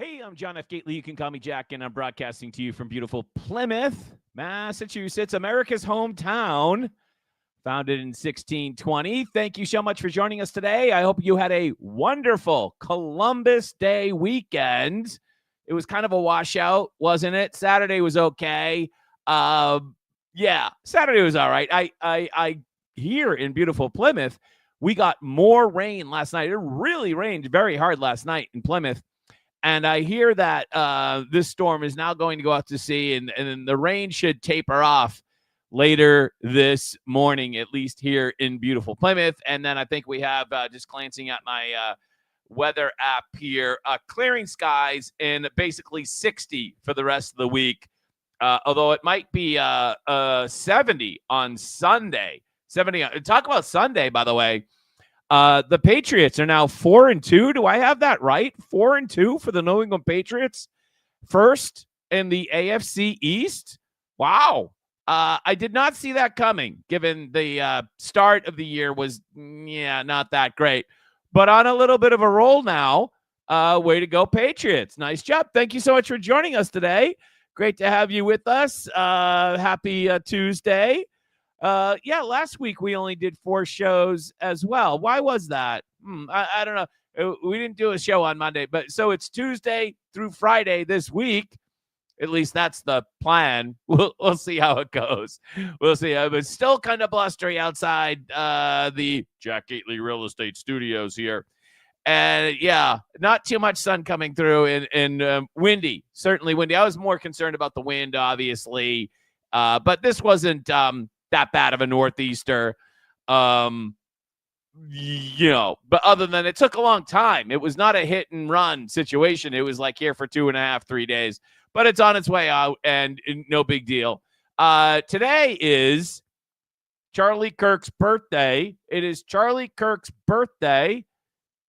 Hey, I'm John F. Gately. You can call me Jack, and I'm broadcasting to you from beautiful Plymouth, Massachusetts, America's hometown, founded in 1620. Thank you so much for joining us today. I hope you had a wonderful Columbus Day weekend. It was kind of a washout, wasn't it? Saturday was okay. Saturday was all right. I here in beautiful Plymouth, we got more rain last night. It really rained very hard last night in Plymouth. And I hear that this storm is now going to go out to sea, and the rain should taper off later this morning, at least here in beautiful Plymouth. And then I think we have, just glancing at my weather app here, clearing skies and basically 60 for the rest of the week, although it might be 70 on Sunday. 70. Talk about Sunday, by the way. The Patriots are now 4-2. Do I have that right? 4-2 for the New England Patriots. First in the AFC East. Wow. I did not see that coming, given the start of the year was, not that great. But on a little bit of a roll now. Way to go, Patriots. Nice job. Thank you so much for joining us today. Great to have you with us. Happy Tuesday. Last week we only did 4 shows as well. Why was that? I don't know. We didn't do a show on Monday, but so it's Tuesday through Friday this week. At least that's the plan. We'll see how it goes. We'll see. It's still kind of blustery outside the Jack Gately Real Estate Studios here. And not too much sun coming through and windy, certainly windy. I was more concerned about the wind, obviously. But this wasn't that bad of a northeaster, but other than it took a long time. It was not a hit and run situation. It was like here for 2.5, 3 days, but it's on its way out and no big deal. Today is Charlie Kirk's birthday. It is Charlie Kirk's birthday.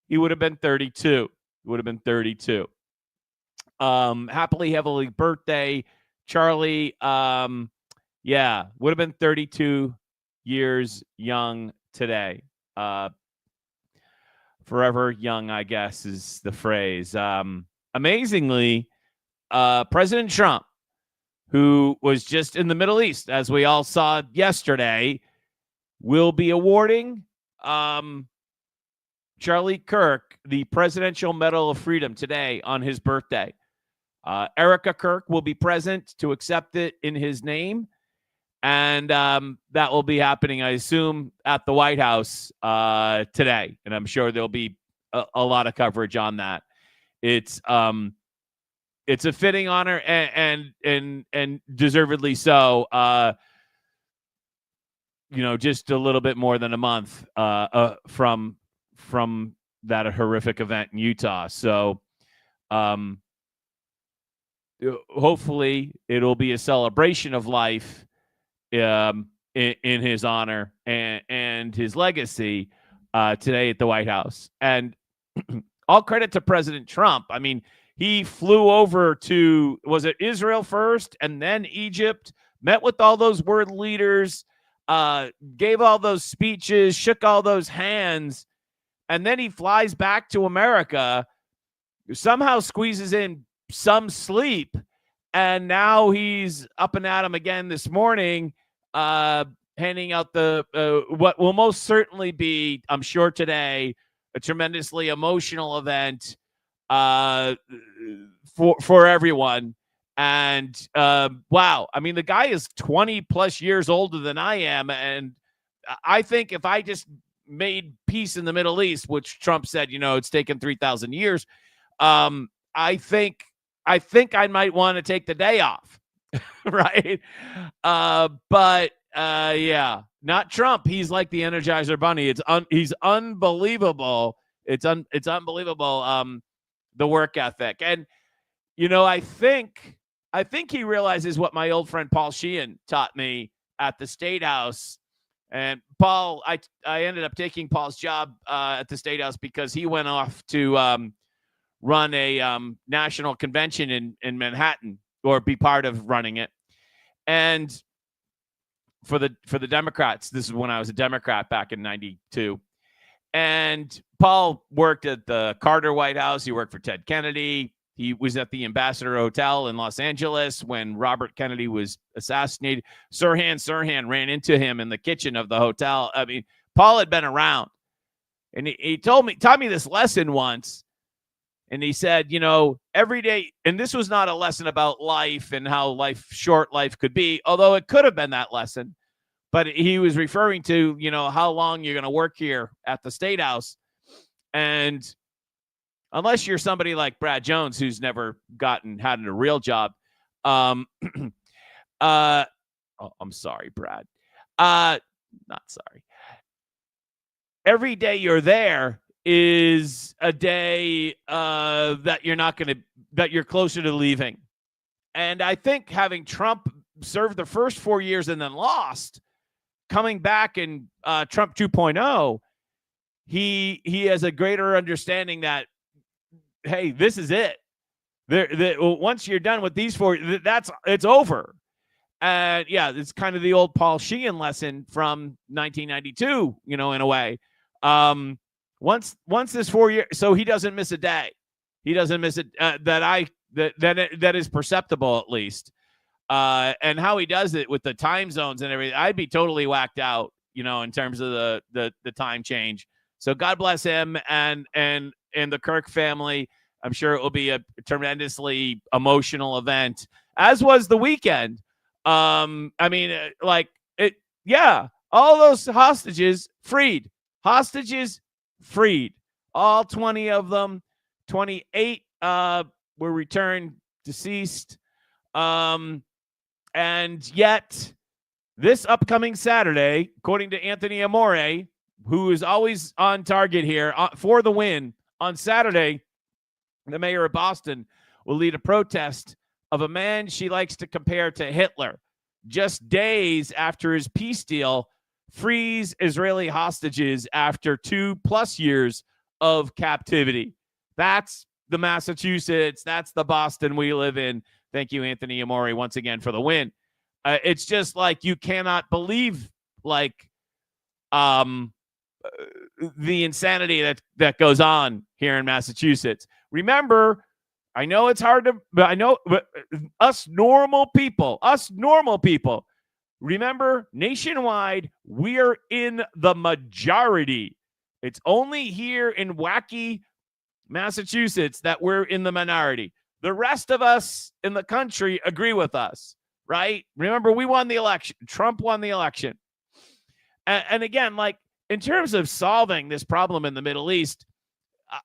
He would have been 32. Happily, heavily birthday, Charlie. Would have been 32 years young today. Forever young, I guess, is the phrase. Amazingly, President Trump, who was just in the Middle East, as we all saw yesterday, will be awarding Charlie Kirk the Presidential Medal of Freedom today on his birthday. Erica Kirk will be present to accept it in his name. And that will be happening, I assume, at the White House today. And I'm sure there'll be a lot of coverage on that. It's a fitting honor and deservedly so. Just a little bit more than a month from that horrific event in Utah. So hopefully it'll be a celebration of life in his honor and his legacy today at the White House. And all credit to President Trump. I mean, he flew over to, was it Israel first and then Egypt, met with all those world leaders, gave all those speeches, shook all those hands, and then he flies back to America, somehow squeezes in some sleep, and now he's up and at him again this morning, handing out the what will most certainly be, I'm sure today, a tremendously emotional event for everyone. And wow, I mean, the guy is 20 plus years older than I am, and I think if I just made peace in the Middle East, which Trump said, it's taken 3,000 years, I think I might want to take the day off, right? But not Trump. He's like the Energizer Bunny. He's unbelievable. It's unbelievable. The work ethic, and I think he realizes what my old friend Paul Sheehan taught me at the State House. And Paul, I ended up taking Paul's job at the State House because he went off to run a national convention in Manhattan, or be part of running it. And for the Democrats, this is when I was a Democrat back in 92. And Paul worked at the Carter White House. He worked for Ted Kennedy. He was at the Ambassador Hotel in Los Angeles when Robert Kennedy was assassinated. Sirhan ran into him in the kitchen of the hotel. I mean, Paul had been around. And he taught me this lesson once. And he said, every day, and this was not a lesson about life and how short life could be, although it could have been that lesson. But he was referring to, how long you're going to work here at the State House. And unless you're somebody like Brad Jones, who's never had a real job. I'm sorry, Brad. Not sorry. Every day you're there is a day that you're closer to leaving. And I think having Trump serve the first 4 years and then lost, coming back in Trump 2.0, he has a greater understanding that, hey, this is it. Once you're done with these 4, it's over. And yeah, it's kind of the old Paul Sheehan lesson from 1992, in a way. Once this 4 year, so he doesn't miss a day. He doesn't miss it that is perceptible, at least. And how he does it with the time zones and everything, I'd be totally whacked out, in terms of the time change. So God bless him and the Kirk family. I'm sure it will be a tremendously emotional event, as was the weekend. All those hostages freed. All 20 of them. 28 were returned deceased. And yet, this upcoming Saturday, according to Anthony Amore, who is always on target here for the win, on Saturday, the mayor of Boston will lead a protest of a man she likes to compare to Hitler. Just days after his peace deal frees Israeli hostages after 2+ years of captivity. That's the Massachusetts. That's the Boston we live in. Thank you, Anthony Amore, once again for the win. It's just like you cannot believe the insanity that goes on here in Massachusetts. Remember, I know it's hard but us normal people, remember, nationwide, we're in the majority. It's only here in wacky Massachusetts that we're in the minority. The rest of us in the country agree with us, right? Remember, we won the election. Trump won the election. And again, in terms of solving this problem in the Middle East,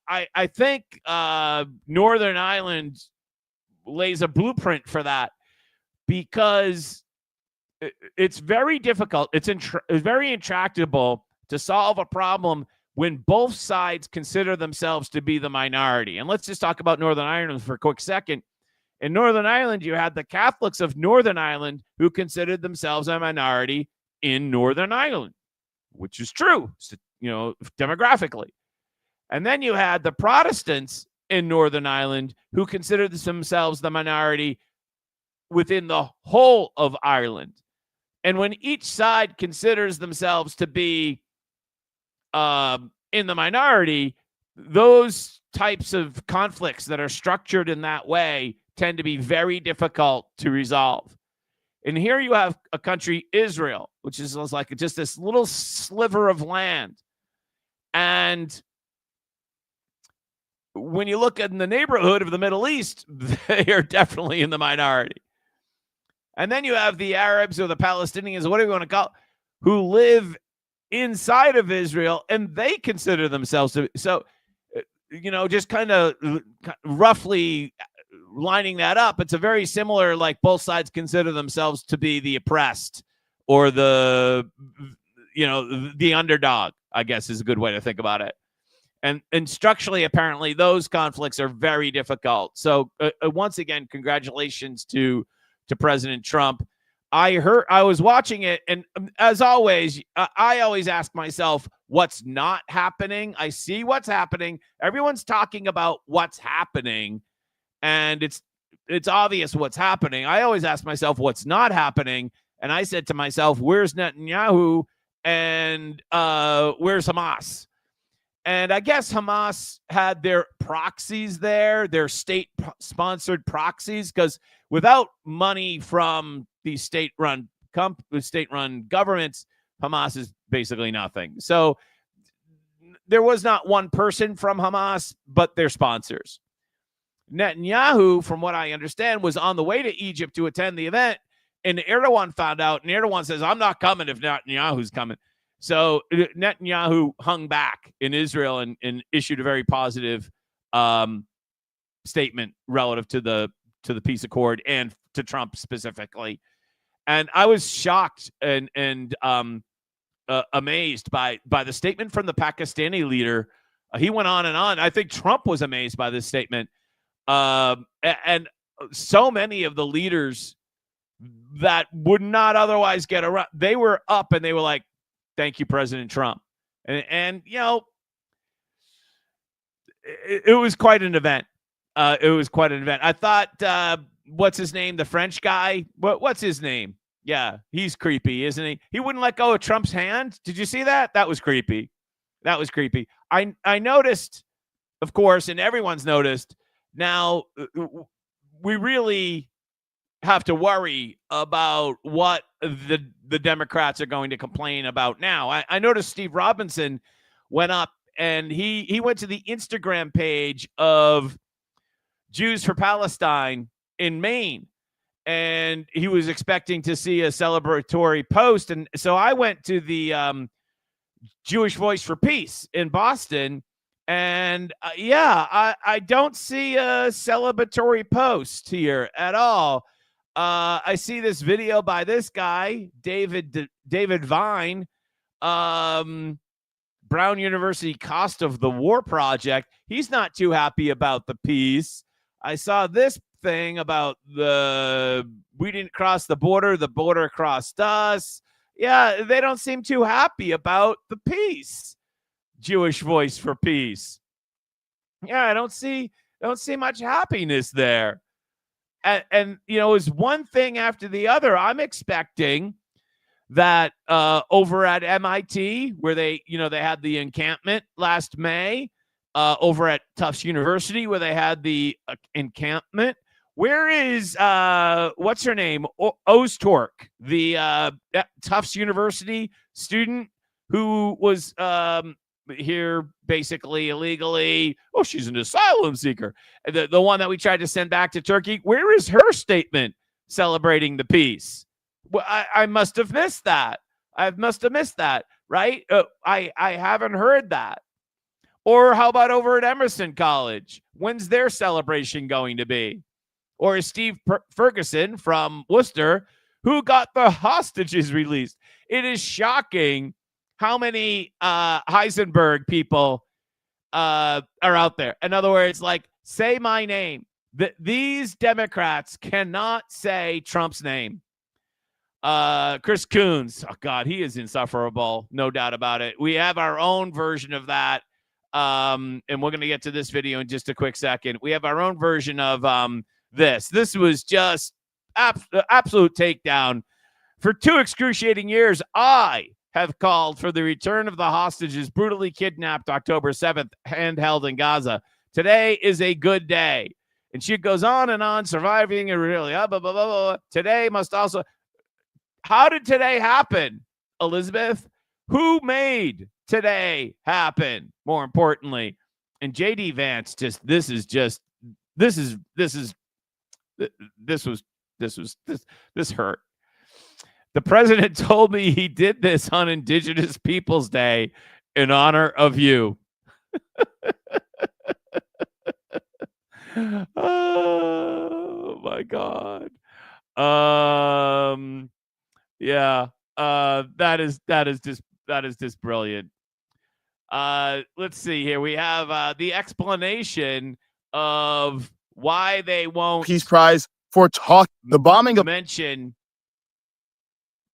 I think Northern Ireland lays a blueprint for that, because it's very difficult. It's very intractable to solve a problem when both sides consider themselves to be the minority. And let's just talk about Northern Ireland for a quick second. In Northern Ireland, you had the Catholics of Northern Ireland who considered themselves a minority in Northern Ireland, which is true, demographically. And then you had the Protestants in Northern Ireland who considered themselves the minority within the whole of Ireland. And when each side considers themselves to be in the minority, those types of conflicts that are structured in that way tend to be very difficult to resolve. And here you have a country, Israel, which is like just this little sliver of land. And when you look in the neighborhood of the Middle East, they are definitely in the minority. And then you have the Arabs or the Palestinians, whatever you want to call it, who live inside of Israel, and they consider themselves to. So, just kind of roughly lining that up, it's a very similar, both sides consider themselves to be the oppressed or the underdog, I guess is a good way to think about it. And structurally, apparently, those conflicts are very difficult. So once again, congratulations to President Trump. I was watching it, and as always, I always ask myself, what's not happening? I see what's happening. Everyone's talking about what's happening, and it's obvious what's happening. I always ask myself what's not happening, and I said to myself, where's Netanyahu and where's Hamas? And I guess Hamas had their proxies there, their state-sponsored proxies, because without money from these state-run governments, Hamas is basically nothing. So there was not one person from Hamas, but their sponsors. Netanyahu, from what I understand, was on the way to Egypt to attend the event, and Erdogan found out, and Erdogan says, I'm not coming if Netanyahu's coming. So Netanyahu hung back in Israel and issued a very positive statement relative to the peace accord and to Trump specifically. And I was shocked and amazed by the statement from the Pakistani leader. He went on and on. I think Trump was amazed by this statement. And so many of the leaders that would not otherwise get around, they were up and they were like, thank you, President Trump. And you know, it was quite an event. I thought, what's his name? The French guy. What's his name? Yeah, he's creepy, isn't he? He wouldn't let go of Trump's hand. Did you see that? That was creepy. I noticed, of course, and everyone's noticed. Now, we really have to worry about what the Democrats are going to complain about now. I noticed Steve Robinson went up and he went to the Instagram page of Jews for Palestine in Maine, and he was expecting to see a celebratory post. And so I went to the Jewish Voice for Peace in Boston, and I don't see a celebratory post here at all. I see this video by this guy, David Vine, Brown University Cost of the War Project. He's not too happy about the peace. I saw this thing about we didn't cross the border crossed us. Yeah, they don't seem too happy about the peace. Jewish Voice for Peace. Yeah, I don't see much happiness there. And you know, it's one thing after the other. I'm expecting that over at MIT, where they had the encampment last May, over at Tufts University, where they had the encampment. Where is what's her name? Ozturk, the Tufts University student who was here basically illegally. Oh, she's an asylum seeker. The one that we tried to send back to Turkey. Where is her statement celebrating the peace? Well, I must have missed that. Right? I haven't heard that. Or how about over at Emerson College? When's their celebration going to be? Or is Steve Ferguson from Worcester, who got the hostages released? It is shocking how many Heisenberg people are out there. In other words, like, say my name. These Democrats cannot say Trump's name. Chris Coons, oh God, he is insufferable, no doubt about it. We have our own version of that, and we're going to get to this video in just a quick second. We have our own version of this. This was just absolute takedown. For 2 excruciating years, I have called for the return of the hostages brutally kidnapped October 7th and held in Gaza. Today is a good day. And she goes on and on, surviving and really, blah, blah, blah, blah. Today must also. How did today happen, Elizabeth? Who made today happen? More importantly, and JD Vance, this hurt. The president told me he did this on Indigenous Peoples Day in honor of you. Oh my God. Yeah. That is just brilliant. Let's see here. We have the explanation of why they won't Peace Prize for the bombing of mention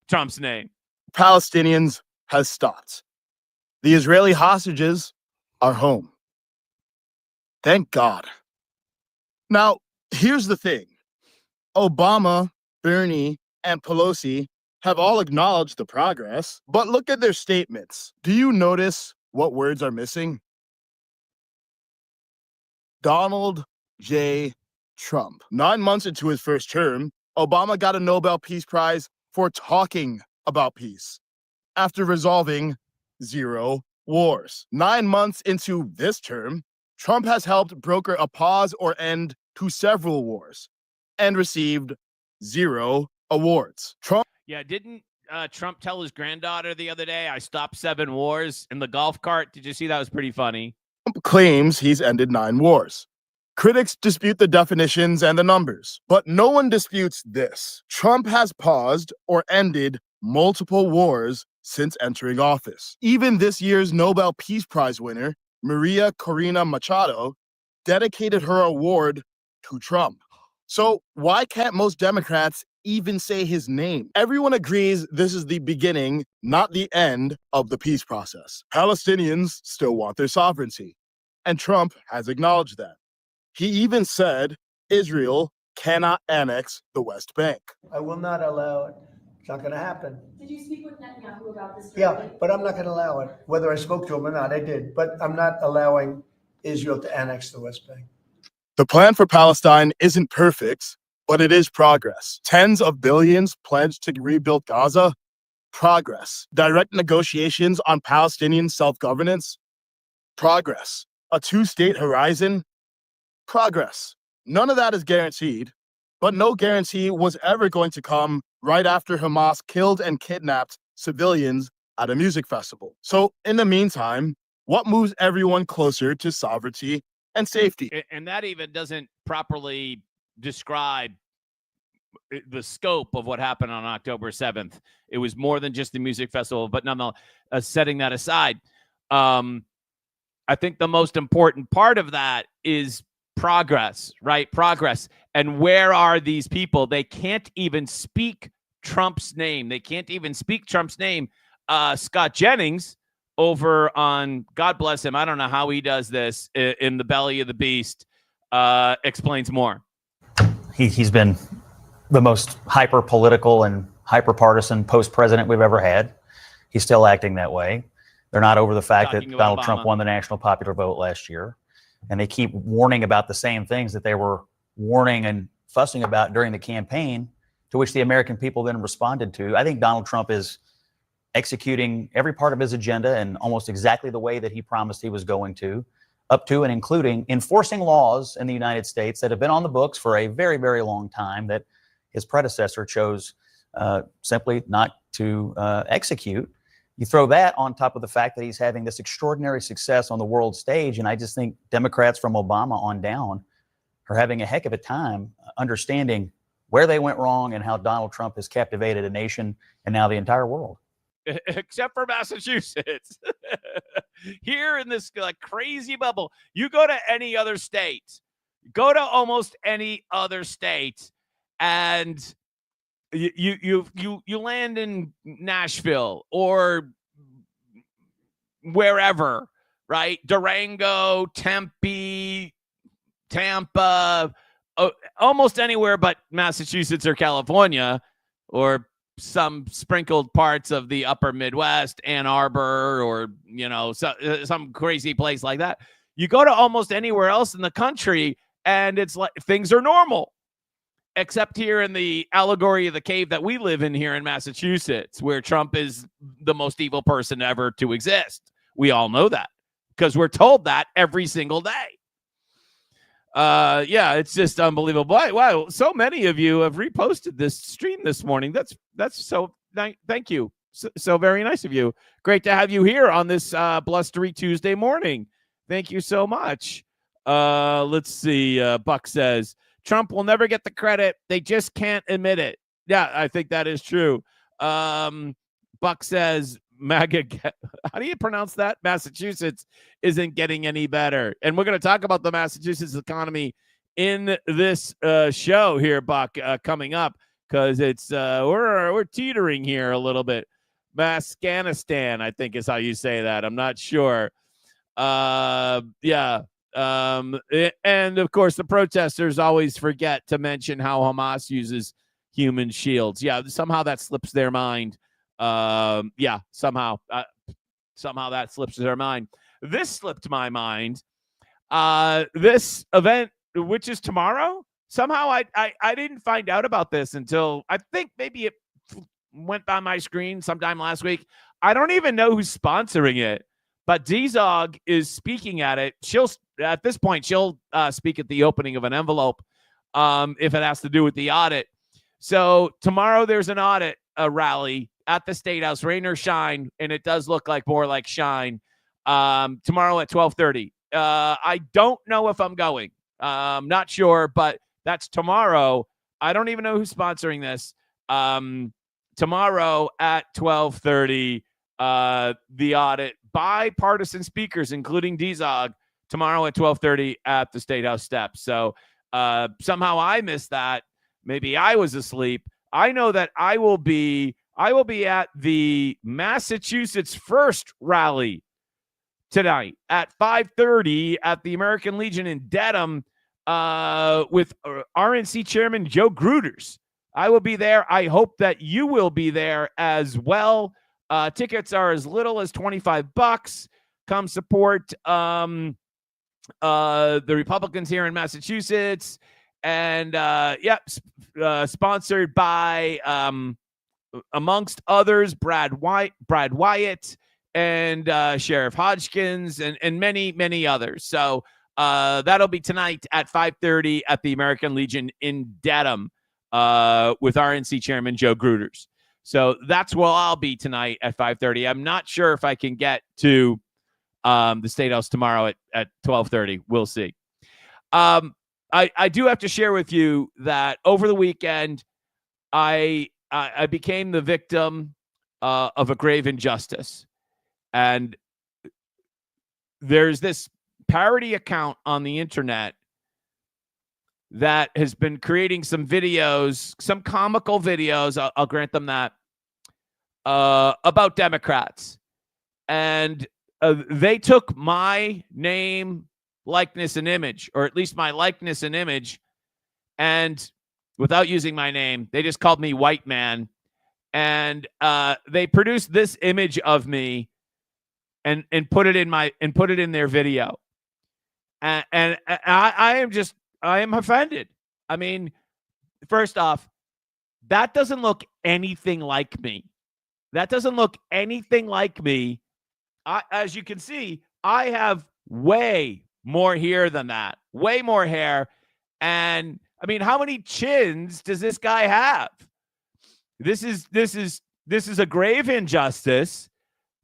Trump's name. Palestinians has stopped. The Israeli hostages are home. Thank God. Now, here's the thing. Obama, Bernie, and Pelosi have all acknowledged the progress, but look at their statements. Do you notice what words are missing? Donald J. Trump. 9 months into his first term, Obama got a Nobel Peace Prize for talking about peace after resolving 0 wars. 9 months into this term, Trump has helped broker a pause or end to several wars and received 0 awards. Yeah, didn't Trump tell his granddaughter the other day, I stopped 7 wars in the golf cart? Did you see that? Was pretty funny. Trump claims he's ended 9 wars. Critics dispute the definitions and the numbers, but no one disputes this. Trump has paused or ended multiple wars since entering office. Even this year's Nobel Peace Prize winner, Maria Corina Machado, dedicated her award to Trump. So why can't most Democrats even say his name? Everyone agrees this is the beginning, not the end, of the peace process. Palestinians still want their sovereignty, and Trump has acknowledged that. He even said Israel cannot annex the West Bank. I will not allow it. It's not going to happen. Did you speak with Netanyahu about this? Yeah, but I'm not going to allow it. Whether I spoke to him or not, I did. But I'm not allowing Israel to annex the West Bank. The plan for Palestine isn't perfect, but it is progress. Tens of billions pledged to rebuild Gaza. Progress. Direct negotiations on Palestinian self-governance. Progress. A 2-state horizon. Progress. None of that is guaranteed, but no guarantee was ever going to come right after Hamas killed and kidnapped civilians at a music festival. So in the meantime, what moves everyone closer to sovereignty and safety? And that even doesn't properly describe the scope of what happened on October 7th. It was more than just the music festival, but nonetheless, setting that aside, I think the most important part of that is progress, right? Progress. And where are these people? They can't even speak Trump's name. They can't even speak Trump's name. Scott Jennings over on, God bless him, I don't know how he does this, in the belly of the beast, explains more. He's been the most hyper-political and hyper-partisan post-president we've ever had. He's still acting that way. They're not over the fact that Donald Trump won the national popular vote last year. And they keep warning about the same things that they were warning and fussing about during the campaign, to which the American people then responded to. I think Donald Trump is executing every part of his agenda in almost exactly the way that he promised he was going to, up to and including enforcing laws in the United States that have been on the books for a very, very long time that his predecessor chose simply not to execute. You throw that on top of the fact that he's having this extraordinary success on the world stage, and I just think Democrats from Obama on down are having a heck of a time understanding where they went wrong and how Donald Trump has captivated a nation and now the entire world. Except for Massachusetts. Here in this crazy bubble, you go to any other state, go to almost any other state, and you land in Nashville or wherever, right? Durango, Tempe, Tampa, almost anywhere but Massachusetts or California, or some sprinkled parts of the upper Midwest, Ann Arbor, or some crazy place like that. You go to almost anywhere else in the country, and it's like things are normal. Except here in the allegory of the cave that we live in here in Massachusetts, where Trump is the most evil person ever to exist. We all know that because we're told that every single day. Yeah, it's just unbelievable. Wow, so many of you have reposted this stream this morning. That's so thank you. So very nice of you. Great to have you here on this blustery Tuesday morning. Thank you so much. Let's see. Buck says, Trump will never get the credit. They just can't admit it. Yeah, I think that is true. Buck says, MAGA, how do you pronounce that? Massachusetts isn't getting any better. And we're going to talk about the Massachusetts economy in this show here, Buck, coming up, because it's we're teetering here a little bit. Mascanistan, I think is how you say that. I'm not sure. Yeah. And of course, the protesters always forget to mention how Hamas uses human shields. Yeah, somehow that slips their mind. Yeah, somehow that slips their mind. This slipped my mind. This event, which is tomorrow, somehow I didn't find out about this until I think maybe it went by my screen sometime last week. I don't even know who's sponsoring it, but D-Zog is speaking at it. At this point, she'll speak at the opening of an envelope if it has to do with the audit. So tomorrow there's an audit rally at the State House, rain or shine, and it does look like more like shine. Tomorrow at 12:30. I don't know if I'm going. Not sure, but that's tomorrow. I don't even know who's sponsoring this. Tomorrow at 12:30, the audit, bipartisan speakers, including D-Zog, tomorrow at 12:30 at the State House steps. So somehow I missed that. Maybe I was asleep. I know that I will be at the Massachusetts First rally tonight at 5:30 at the American Legion in Dedham with RNC Chairman Joe Gruters. I will be there. I hope that you will be there as well. Tickets are as little as $25. Come support the Republicans here in Massachusetts. And sponsored by, amongst others, Brad Wyatt and Sheriff Hodgkins and many, many others. So that'll be tonight at 5:30 at the American Legion in Dedham with RNC Chairman Joe Gruters. So that's where I'll be tonight at 5:30. I'm not sure if I can get to the State House tomorrow at 12:30. We'll see. I do have to share with you that over the weekend, I became the victim of a grave injustice. And there's this parody account on the internet that has been creating some videos, some comical videos, I'll grant them that, about Democrats. And they took my name, likeness, and image, or at least my likeness and image, and without using my name, they just called me white man. And they produced this image of me and put it in their video. And I am offended. I mean, first off, that doesn't look anything like me. That doesn't look anything like me. As you can see, I have way more hair than that. Way more hair. And I mean, how many chins does this guy have? This is a grave injustice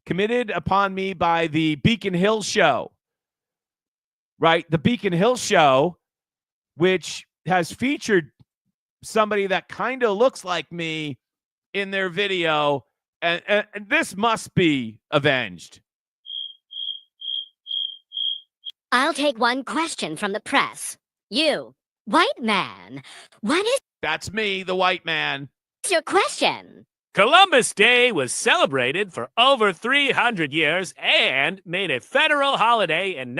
committed upon me by the Beacon Hill Show. Right? The Beacon Hill Show, which has featured somebody that kind of looks like me in their video, and this must be avenged. I'll take one question from the press. You, white man, what is That's me, the white man. your question? Columbus Day was celebrated for over 300 years and made a federal holiday in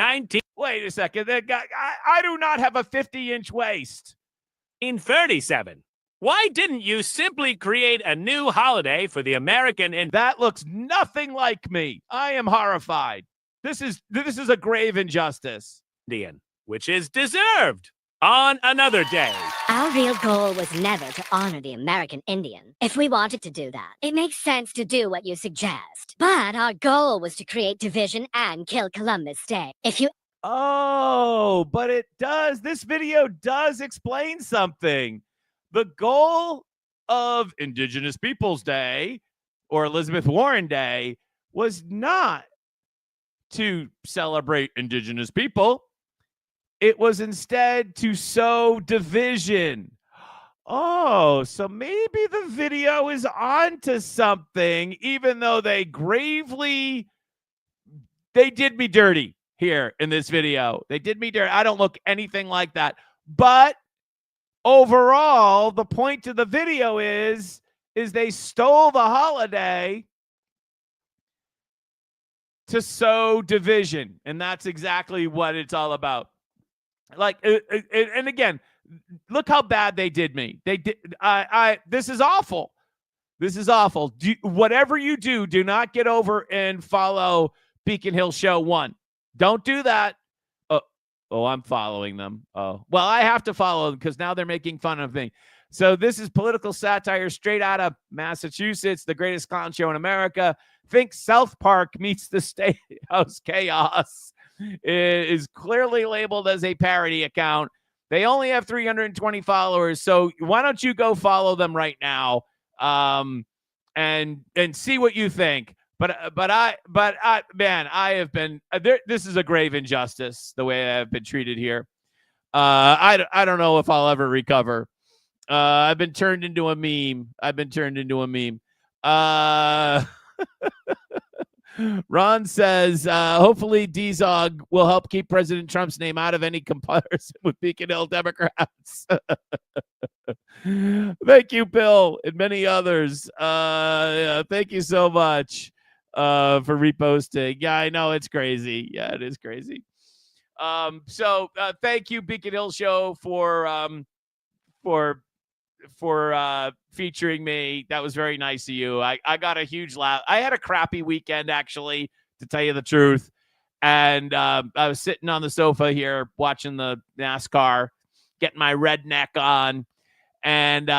Wait a second. I do not have a 50-inch waist. 1937. Why didn't you simply create a new holiday for the American That looks nothing like me. I am horrified. This is a grave injustice. Indian, which is deserved on another day? Our real goal was never to honor the American Indian. If we wanted to do that, it makes sense to do what you suggest. But our goal was to create division and kill Columbus Day. If you Oh, but it does. This video does explain something. The goal of Indigenous Peoples Day or Elizabeth Warren Day was not to celebrate Indigenous people. It was instead to sow division. Oh, so maybe the video is onto something, even though they did me dirty here in this video. They did me dirty. I don't look anything like that. But overall, the point of the video is they stole the holiday to sow division. And that's exactly what it's all about. Like, and again, look how bad they did me. They did. This is awful. This is awful. Whatever you do, do not get over and follow Beacon Hill Show 1. Don't do that. Oh, I'm following them. Oh, well, I have to follow them because now they're making fun of me. So this is political satire straight out of Massachusetts, the greatest clown show in America. Think South Park meets the State House Chaos. It is clearly labeled as a parody account. They only have 320 followers, so why don't you go follow them right now, and see what you think. But I man, I have been there. This is a grave injustice the way I've been treated here. I don't know if I'll ever recover. I've been turned into a meme. Ron says, hopefully D-Zog will help keep President Trump's name out of any comparison with Beacon Hill Democrats. Thank you, Bill, and many others. Thank you so much for reposting. Yeah, I know it's crazy. Yeah, it is crazy. So thank you, Beacon Hill Show, for featuring me. That was very nice of you. I got a huge laugh. I had a crappy weekend, actually, to tell you the truth. And I was sitting on the sofa here watching the NASCAR, getting my redneck on. And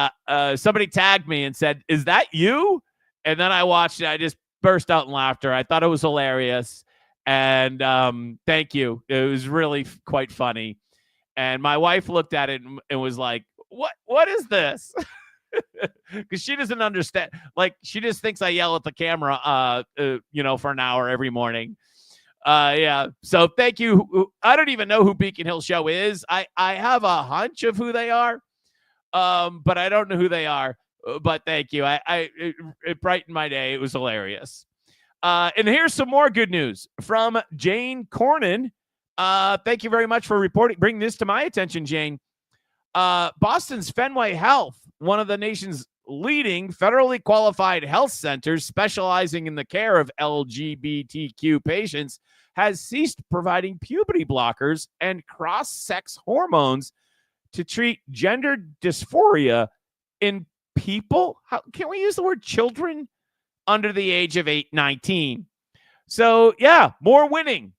somebody tagged me and said, "Is that you?" And then I watched it. I just burst out in laughter. I thought it was hilarious. And thank you. It was really quite funny. And my wife looked at it and was like, what is this? Because she doesn't understand. Like, she just thinks I yell at the camera, for an hour every morning. Yeah. So thank you. I don't even know who Beacon Hill Show is. I have a hunch of who they are, but I don't know who they are. But thank you. It brightened my day. It was hilarious. And here's some more good news from Jane Cornyn. Thank you very much for bringing this to my attention, Jane. Boston's Fenway Health, one of the nation's leading federally qualified health centers specializing in the care of LGBTQ patients, has ceased providing puberty blockers and cross-sex hormones to treat gender dysphoria in people. Can we use the word children under the age of 19? So, yeah, more winning.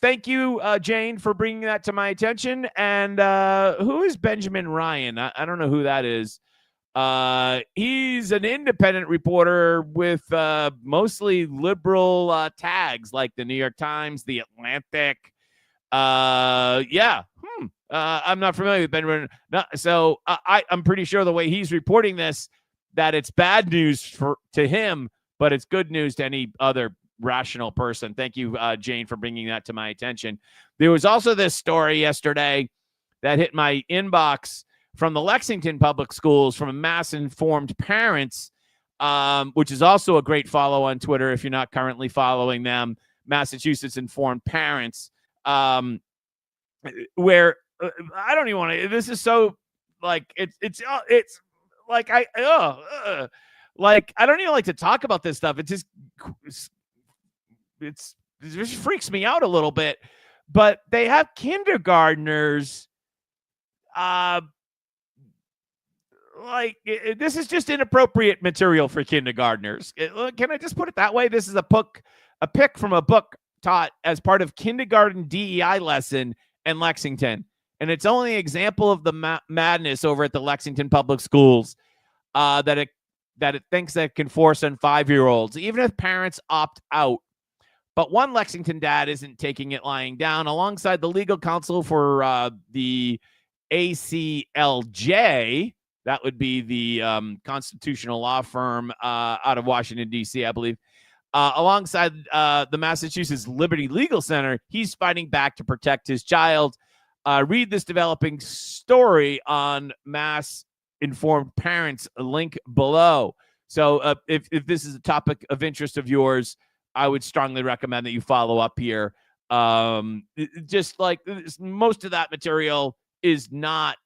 Thank you, Jane, for bringing that to my attention. And who is Benjamin Ryan? I don't know who that is. He's an independent reporter with mostly liberal tags like the New York Times, the Atlantic. Yeah. I'm not familiar with Benjamin. No, so I'm pretty sure the way he's reporting this, that it's bad news to him, but it's good news to any other rational person. Thank you, Jane, for bringing that to my attention. There was also this story yesterday that hit my inbox from the Lexington Public Schools from Mass Informed Parents, which is also a great follow on Twitter if you're not currently following them, Massachusetts Informed Parents, where I don't even want to, this is so, like, it's like, like, I don't even like to talk about this stuff. It just freaks me out a little bit. But they have kindergartners, this is just inappropriate material for kindergartners. Can I just put it that way? This is a pick from a book taught as part of kindergarten DEI lesson in Lexington. And it's only an example of the madness over at the Lexington Public Schools that it thinks that it can force on 5-year-olds, even if parents opt out. But one Lexington dad isn't taking it lying down. Alongside the legal counsel for the ACLJ, that would be the constitutional law firm out of Washington, D.C., I believe. Alongside the Massachusetts Liberty Legal Center, he's fighting back to protect his child. Read this developing story on Mass Informed Parents, link below. So if this is a topic of interest of yours, I would strongly recommend that you follow up here. Just like most of that material is not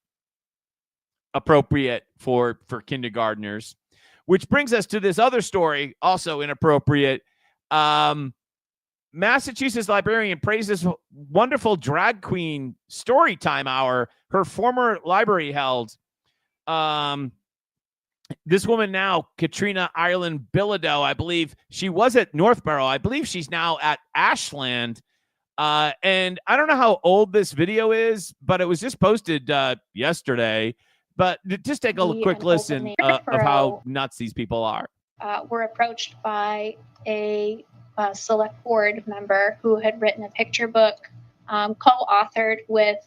appropriate for kindergartners, which brings us to this other story, also inappropriate. Massachusetts librarian praises wonderful drag queen story time hour her former library held. This woman now, Katrina Ireland Bilodeau, I believe she was at Northborough. I believe she's now at Ashland. And I don't know how old this video is, but it was just posted yesterday. But just take a quick listen of how nuts these people are. Were approached by a select board member who had written a picture book co-authored with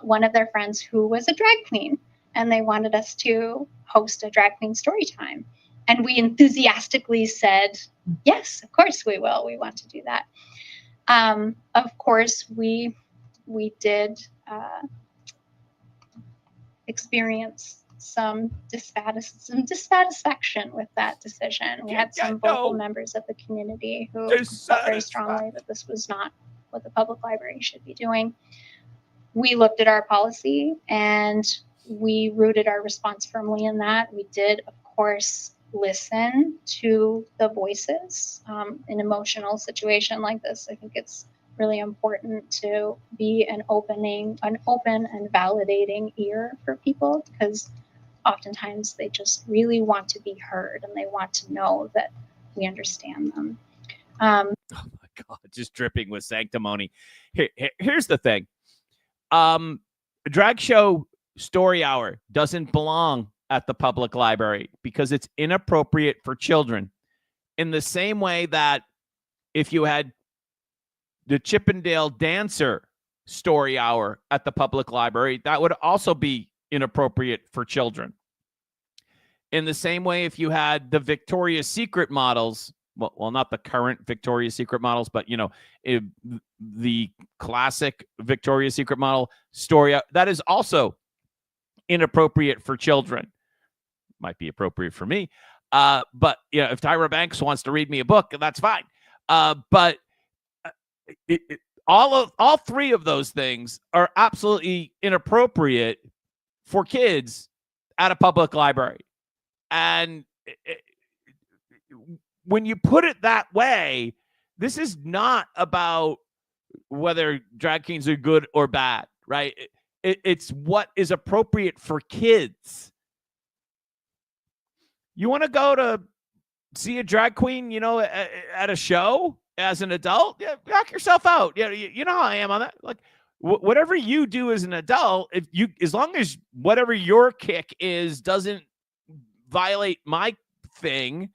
one of their friends who was a drag queen, and they wanted us to host a drag queen story time. And we enthusiastically said, yes, of course we will. We want to do that. Of course, we did experience some dissatisfaction with that decision. We had some vocal members of the community who felt very strongly that this was not what the public library should be doing. We looked at our policy and we rooted our response firmly in that. We did, of course, listen to the voices. In an emotional situation like this, I think it's really important to be an open and validating ear for people, because oftentimes they just really want to be heard and they want to know that we understand them. Oh my God, just dripping with sanctimony. Here's the thing. Drag show story hour doesn't belong at the public library because it's inappropriate for children. In the same way that if you had the Chippendale Dancer story hour at the public library, that would also be inappropriate for children. In the same way, if you had the Victoria's Secret models, well, not the current Victoria's Secret models, but, you know, the classic Victoria's Secret model story, that is also inappropriate for children. Might be appropriate for me. But, you know, if Tyra Banks wants to read me a book, that's fine. But all three of those things are absolutely inappropriate for kids at a public library. And when you put it that way, this is not about whether drag queens are good or bad, right? It's what is appropriate for kids. You want to go to see a drag queen, you know, at a show as an adult? Yeah, knock yourself out. Yeah, you know how I am on that. Like, whatever you do as an adult, as long as whatever your kick is doesn't violate my thing,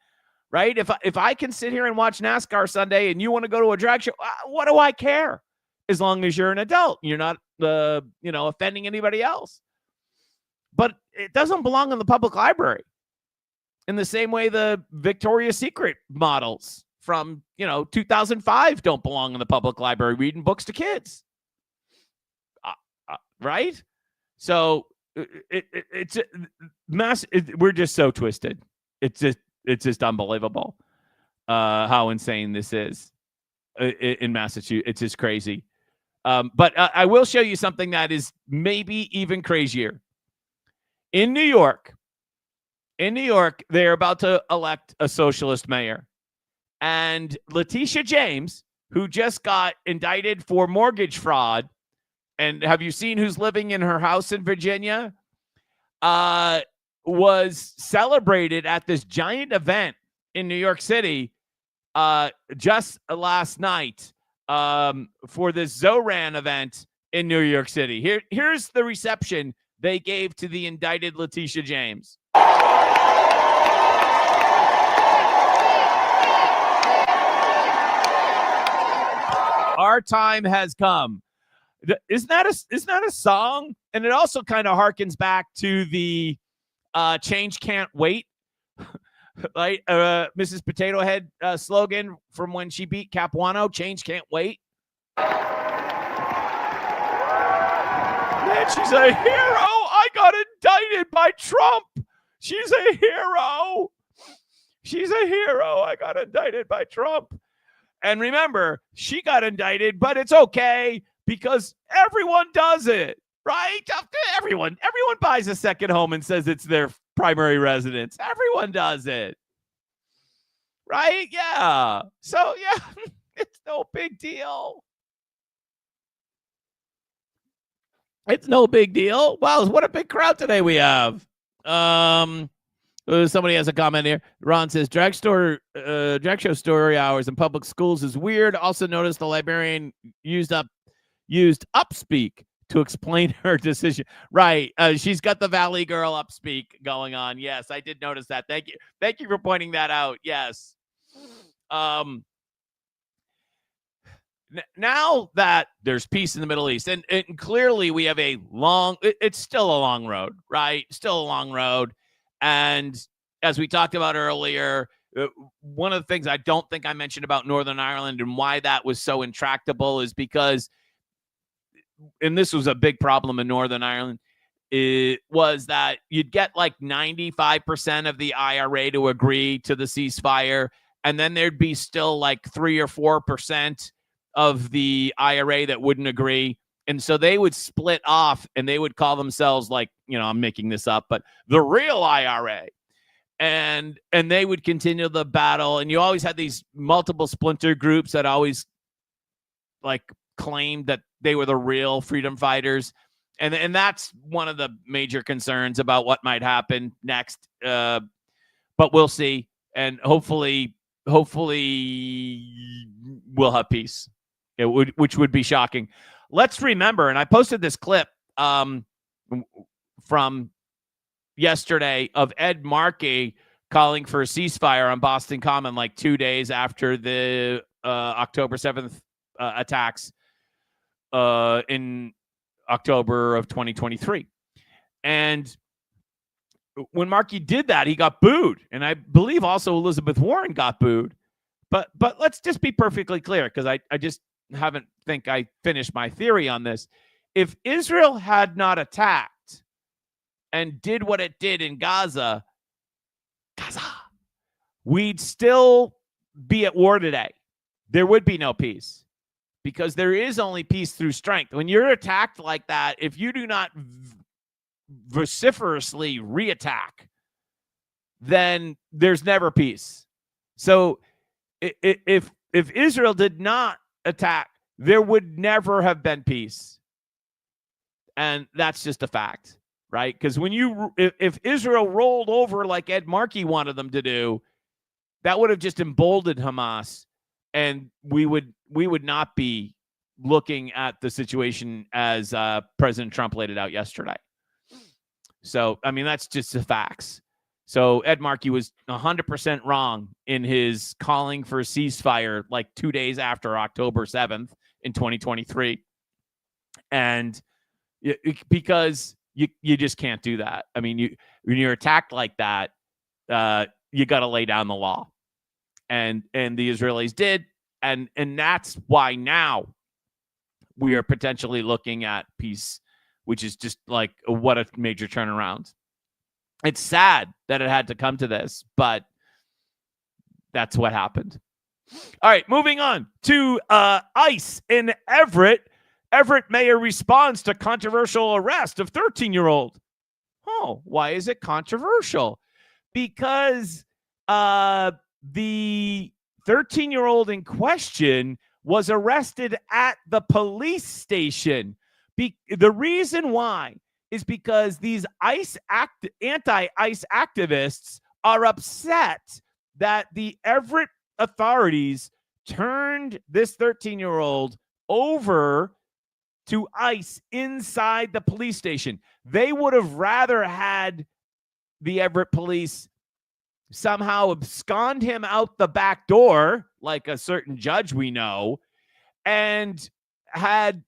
right? If I can sit here and watch NASCAR Sunday and you want to go to a drag show, what do I care? As long as you're an adult, you're not offending anybody else. But it doesn't belong in the public library. In the same way the Victoria's Secret models from 2005 don't belong in the public library reading books to kids, right? So it's mass. We're just so twisted. It's just unbelievable how insane this is in Massachusetts. It's just crazy. But I will show you something that is maybe even crazier. In New York, they're about to elect a socialist mayor. And Letitia James, who just got indicted for mortgage fraud, and have you seen who's living in her house in Virginia? Was celebrated at this giant event in New York City just last night for this Zoran event in New York City. Here's the reception they gave to the indicted Letitia James. Our time has come. Isn't that a song? And it also kind of harkens back to the change can't wait, right? Mrs. Potato Head slogan from when she beat Capuano, change can't wait. Man, she's a hero. I got indicted by Trump. She's a hero. She's a hero. I got indicted by Trump. And remember, she got indicted, but it's okay because everyone does it, right? Everyone buys a second home and says it's their primary residence. Everyone does it, right? Yeah. So, yeah, it's no big deal. It's no big deal. Wow, what a big crowd today we have. Somebody has a comment here. Ron says drag show story hours in public schools is weird. Also noticed the librarian used upspeak to explain her decision. Right. She's got the Valley Girl upspeak going on. Yes, I did notice that. Thank you. Thank you for pointing that out. Yes. Now that there's peace in the Middle East, and clearly we have it's still a long road, right? Still a long road. And as we talked about earlier, one of the things I don't think I mentioned about Northern Ireland and why that was so intractable is because, and this was a big problem in Northern Ireland, it was that you'd get like 95% of the IRA to agree to the ceasefire, and then there'd be still like 3 or 4% of the IRA that wouldn't agree. And so they would split off and they would call themselves, like, I'm making this up, but the real IRA. And they would continue the battle. And you always had these multiple splinter groups that always like claimed that they were the real freedom fighters. And that's one of the major concerns about what might happen next. But we'll see. And hopefully we'll have peace. Which would be shocking. Let's remember, and I posted this clip from yesterday of Ed Markey calling for a ceasefire on Boston Common like 2 days after the October 7th attacks in October of 2023. And when Markey did that, he got booed. And I believe also Elizabeth Warren got booed. But let's just be perfectly clear, because I just think I finished my theory on this. If Israel had not attacked and did what it did in Gaza, we'd still be at war today. There would be no peace, because there is only peace through strength. When you're attacked like that, if you do not vociferously reattack, then there's never peace. So if Israel did not attack, there would never have been peace. And that's just a fact, right? Because if Israel rolled over like Ed Markey wanted them to do, that would have just emboldened Hamas, and we would not be looking at the situation as President Trump laid it out yesterday. So, I mean, that's just the facts. So Ed Markey was 100% wrong in his calling for a ceasefire like 2 days after October 7th in 2023. And because you just can't do that. I mean, when you're attacked like that, you got to lay down the law. And the Israelis did. And that's why now we are potentially looking at peace, which is just like what a major turnaround. It's sad that it had to come to this, but that's what happened. All right, moving on to ICE in Everett. Everett mayor responds to controversial arrest of 13-year-old. Oh, why is it controversial? Because the 13-year-old in question was arrested at the police station. The reason why is because these anti-ICE activists are upset that the Everett authorities turned this 13-year-old over to ICE inside the police station. They would have rather had the Everett police somehow abscond him out the back door, like a certain judge we know, and had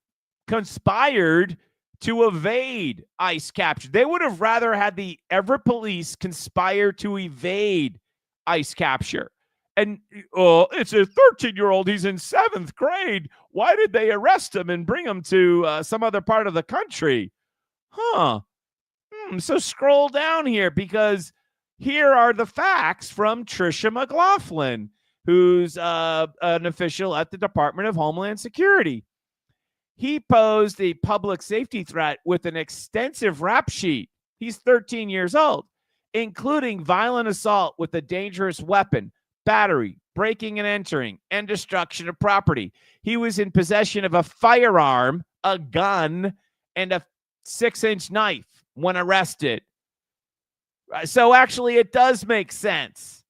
conspired to evade ICE capture. They would have rather had the Everett police conspire to evade ICE capture. And it's a 13-year-old. He's in 7th grade. Why did they arrest him and bring him to some other part of the country? So scroll down here, because here are the facts from Tricia McLaughlin, who's an official at the Department of Homeland Security. He posed a public safety threat with an extensive rap sheet. He's 13 years old, including violent assault with a dangerous weapon, battery, breaking and entering, and destruction of property. He was in possession of a firearm, a gun, and a 6-inch knife when arrested. So actually, it does make sense.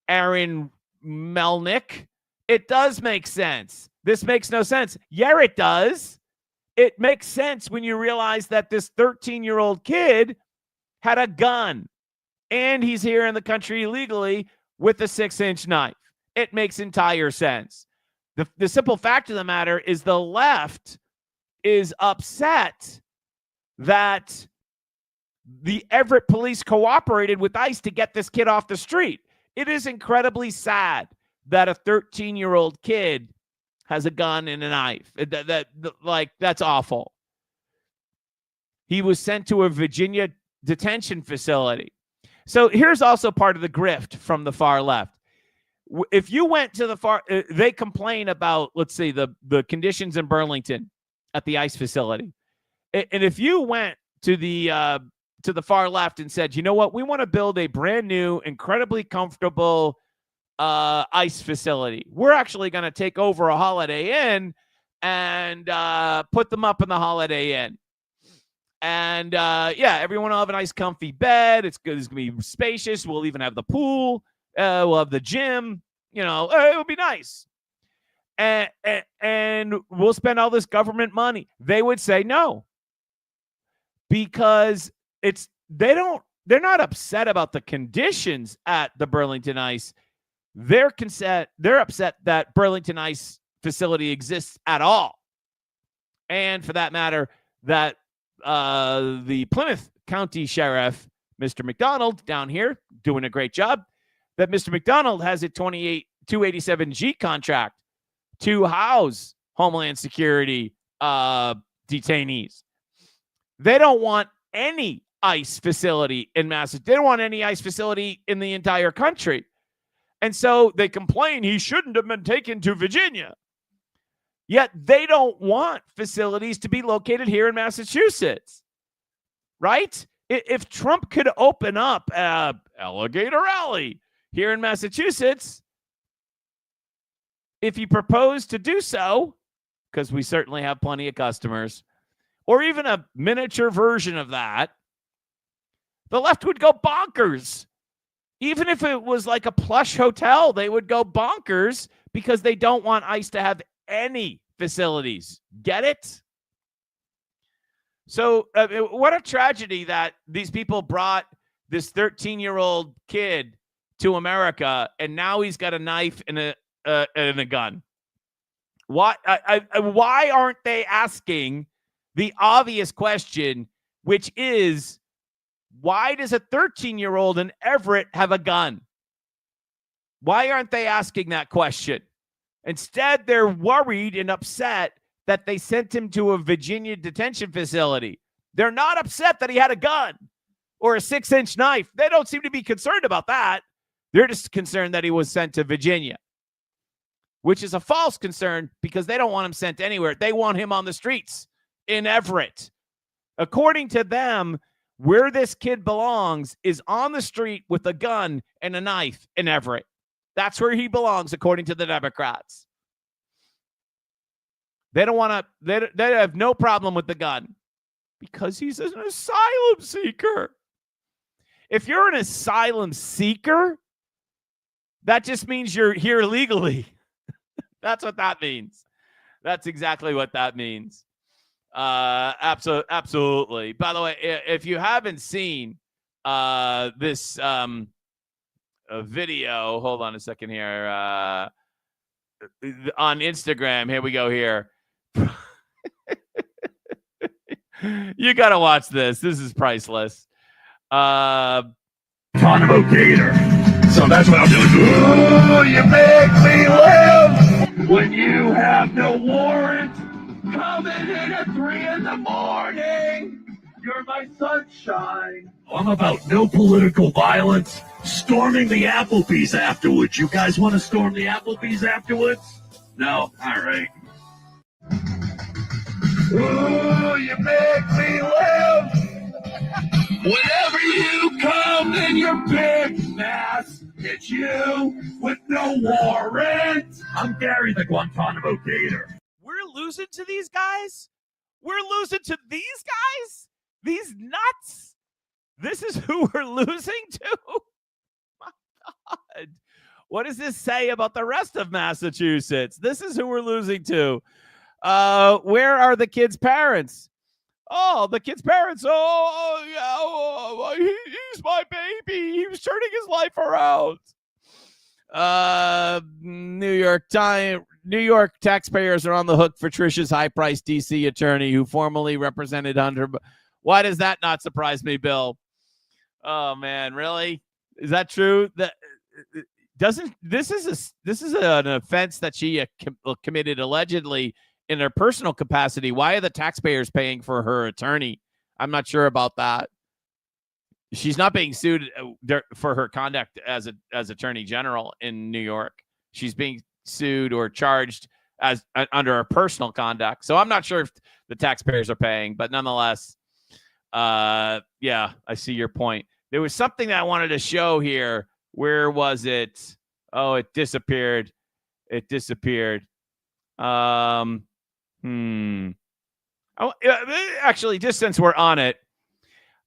Aaron Melnick, it does make sense. This makes no sense. Yeah, it does. It makes sense when you realize that this 13-year-old kid had a gun and he's here in the country illegally with a 6-inch knife. It makes entire sense. The simple fact of the matter is the left is upset that the Everett police cooperated with ICE to get this kid off the street. It is incredibly sad that a 13-year-old kid has a gun and a knife. That's awful. He was sent to a Virginia detention facility. So here's also part of the grift from the far left. If you went to the far, they complain about, let's see, the conditions in Burlington at the ICE facility. And if you went to the far left and said, you know what, we want to build a brand new, incredibly comfortable ICE facility. We're actually going to take over a Holiday Inn and put them up in the Holiday Inn. And everyone will have a nice comfy bed. It's going to be spacious. We'll even have the pool. We'll have the gym. You know, it will be nice. And we'll spend all this government money. They would say no. Because they're not upset about the conditions at the Burlington ICE. They're upset that Burlington ICE facility exists at all. And for that matter, that the Plymouth County Sheriff, Mr. McDonald, down here, doing a great job, that Mr. McDonald has a 287G contract to house Homeland Security detainees. They don't want any ICE facility in Massachusetts. They don't want any ICE facility in the entire country. And so they complain he shouldn't have been taken to Virginia. Yet they don't want facilities to be located here in Massachusetts. Right? If Trump could open up Alligator Alley here in Massachusetts, if he proposed to do so, because we certainly have plenty of customers, or even a miniature version of that, the left would go bonkers. Even if it was like a plush hotel, they would go bonkers because they don't want ICE to have any facilities. Get it? So what a tragedy that these people brought this 13-year-old kid to America, and now he's got a knife and a gun. Why aren't they asking the obvious question, which is, why does a 13-year-old in Everett have a gun? Why aren't they asking that question? Instead, they're worried and upset that they sent him to a Virginia detention facility. They're not upset that he had a gun or a 6-inch knife. They don't seem to be concerned about that. They're just concerned that he was sent to Virginia, which is a false concern because they don't want him sent anywhere. They want him on the streets in Everett. According to them, where this kid belongs is on the street with a gun and a knife in Everett. That's where he belongs, according to the Democrats. They don't want to, they have no problem with the gun because he's an asylum seeker. If you're an asylum seeker, that just means you're here legally. That's what that means. That's exactly what that means. Absolutely. By the way, if you haven't seen this video, hold on a second here. On Instagram, here we go here. You got to watch this. This is priceless. Gator. So that's what I'm doing. Ooh, you make me live when you have no warrant. Coming in at 3 in the morning. You're my sunshine. I'm about no political violence. Storming the Applebee's afterwards. You guys want to storm the Applebee's afterwards? No? All right. Ooh, you make me live. Whenever you come in your big mess, it's you with no warrant. I'm Gary the Guantanamo Gator. We're losing to these guys? We're losing to these guys? These nuts? This is who we're losing to? My God. What does this say about the rest of Massachusetts? This is who we're losing to. Where are the kids' parents? Oh, the kid's parents. He's my baby. He was turning his life around. New York taxpayers are on the hook for Trish's high-priced DC attorney who formerly represented Hunter. Why does that not surprise me, Bill? Oh man, really? Is that true? That doesn't this is an offense that she committed allegedly in her personal capacity. Why are the taxpayers paying for her attorney? I'm not sure about that. She's not being sued for her conduct as attorney general in New York. She's being sued or charged as under her personal conduct. So I'm not sure if the taxpayers are paying, but nonetheless, yeah, I see your point. There was something that I wanted to show here. Where was it? Oh, it disappeared. Oh, actually, just since we're on it,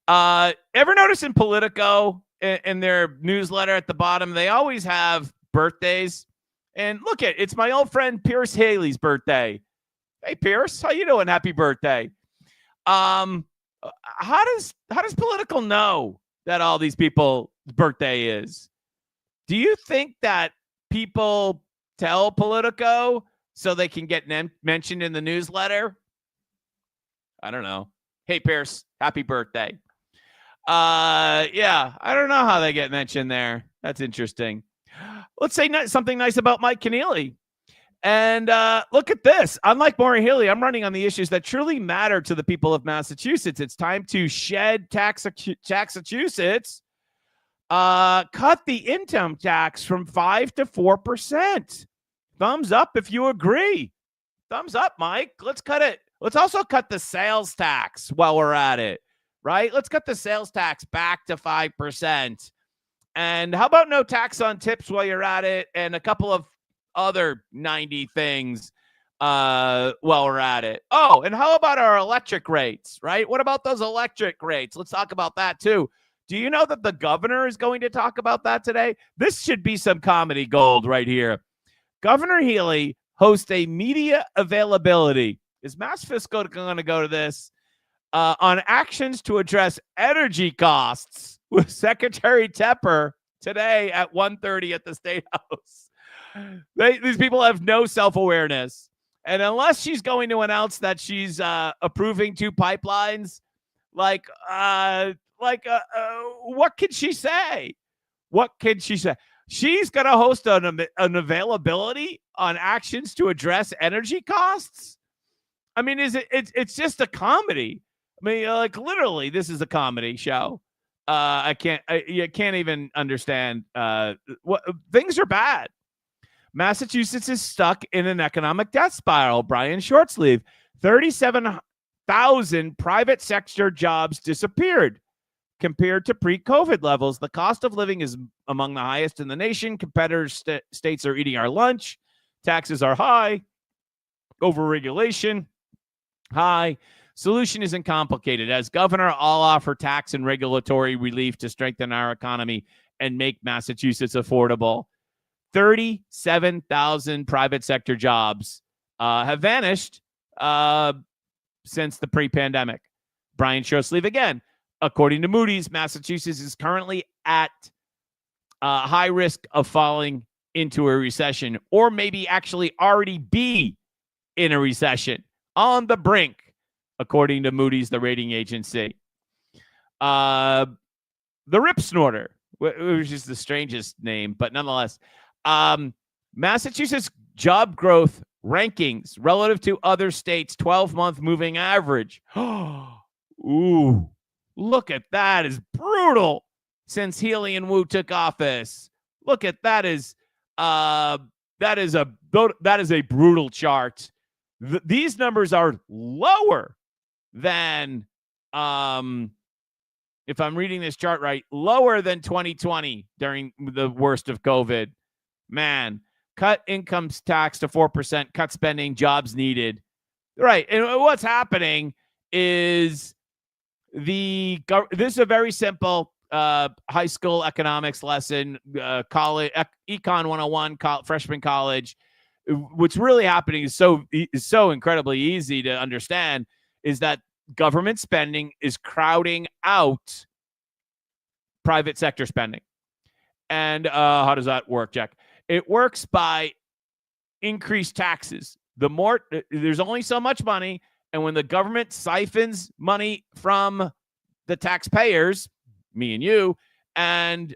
ever notice in Politico in their newsletter at the bottom, they always have birthdays. And look it's my old friend Pierce Haley's birthday. Hey Pierce, how you doing? Happy birthday. How does Politico know that all these people's birthday is? Do you think that people tell Politico so they can get mentioned in the newsletter? I don't know. Hey Pierce, happy birthday. Yeah, I don't know how they get mentioned there. That's interesting. Let's say something nice about Mike Keneally. And look at this. Unlike Maureen Healy, I'm running on the issues that truly matter to the people of Massachusetts. It's time to shed Massachusetts. Cut the income tax from 5 to 4%. Thumbs up if you agree. Thumbs up, Mike. Let's cut it. Let's also cut the sales tax while we're at it, right? Let's cut the sales tax back to 5%. And how about no tax on tips while you're at it, and a couple of other 90 things while we're at it. Oh, and how about our electric rates, right? What about those electric rates? Let's talk about that too. Do you know that the governor is going to talk about that today? This should be some comedy gold right here. Governor Healy hosts a media availability. Is Mass Fiscal going to go to this? On actions to address energy costs with Secretary Tepper today at 1:30 at the State House. These people have no self-awareness. And unless she's going to announce that she's approving 2 pipelines, what can she say? What can she say? She's going to host an availability on actions to address energy costs? I mean, it's just a comedy. I mean, literally, this is a comedy show. You can't even understand what things are bad. Massachusetts is stuck in an economic death spiral. Brian Shortsleeve, 37,000 private sector jobs disappeared compared to pre-COVID levels. The cost of living is among the highest in the nation. Competitors states are eating our lunch. Taxes are high. Overregulation high. Solution isn't complicated. As governor, I'll offer tax and regulatory relief to strengthen our economy and make Massachusetts affordable. 37,000 private sector jobs have vanished since the pre-pandemic. Brian Shortsleeve again. According to Moody's, Massachusetts is currently at high risk of falling into a recession, or maybe actually already be in a recession, on the brink, according to Moody's, the rating agency. The Rip Snorter, which is the strangest name, but nonetheless, Massachusetts job growth rankings relative to other states' 12-month moving average. Ooh, look at that. Is brutal since Healy and Wu took office. Look at that. That is a brutal chart. These numbers are lower than, if I'm reading this chart right, lower than 2020 during the worst of COVID. Man, cut income tax to 4%, cut spending, jobs needed. Right. And what's happening is this is a very simple high school economics lesson, college econ 101, freshman college. What's really happening is so incredibly easy to understand, is that government spending is crowding out private sector spending. And how does that work, Jack? It works by increased taxes. The more, there's only so much money, and when the government siphons money from the taxpayers, me and you, and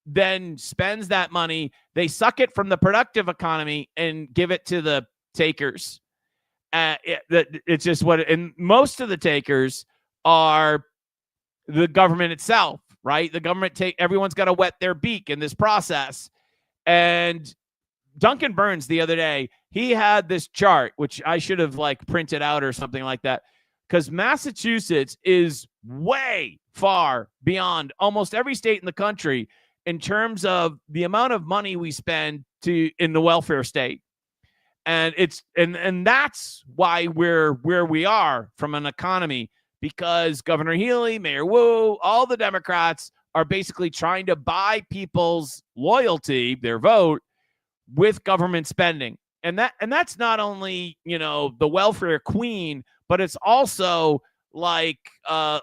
then spends that money, they suck it from the productive economy and give it to the takers. It's just what, and most of the takers are the government itself, right? The government everyone's got to wet their beak in this process. And Duncan Burns the other day, he had this chart, which I should have like printed out or something like that, because Massachusetts is way far beyond almost every state in the country in terms of the amount of money we spend in the welfare state. And and that's why we're where we are from an economy, because Governor Healy, Mayor Wu, all the Democrats are basically trying to buy people's loyalty, their vote, with government spending. And that's not only, the welfare queen, but it's also like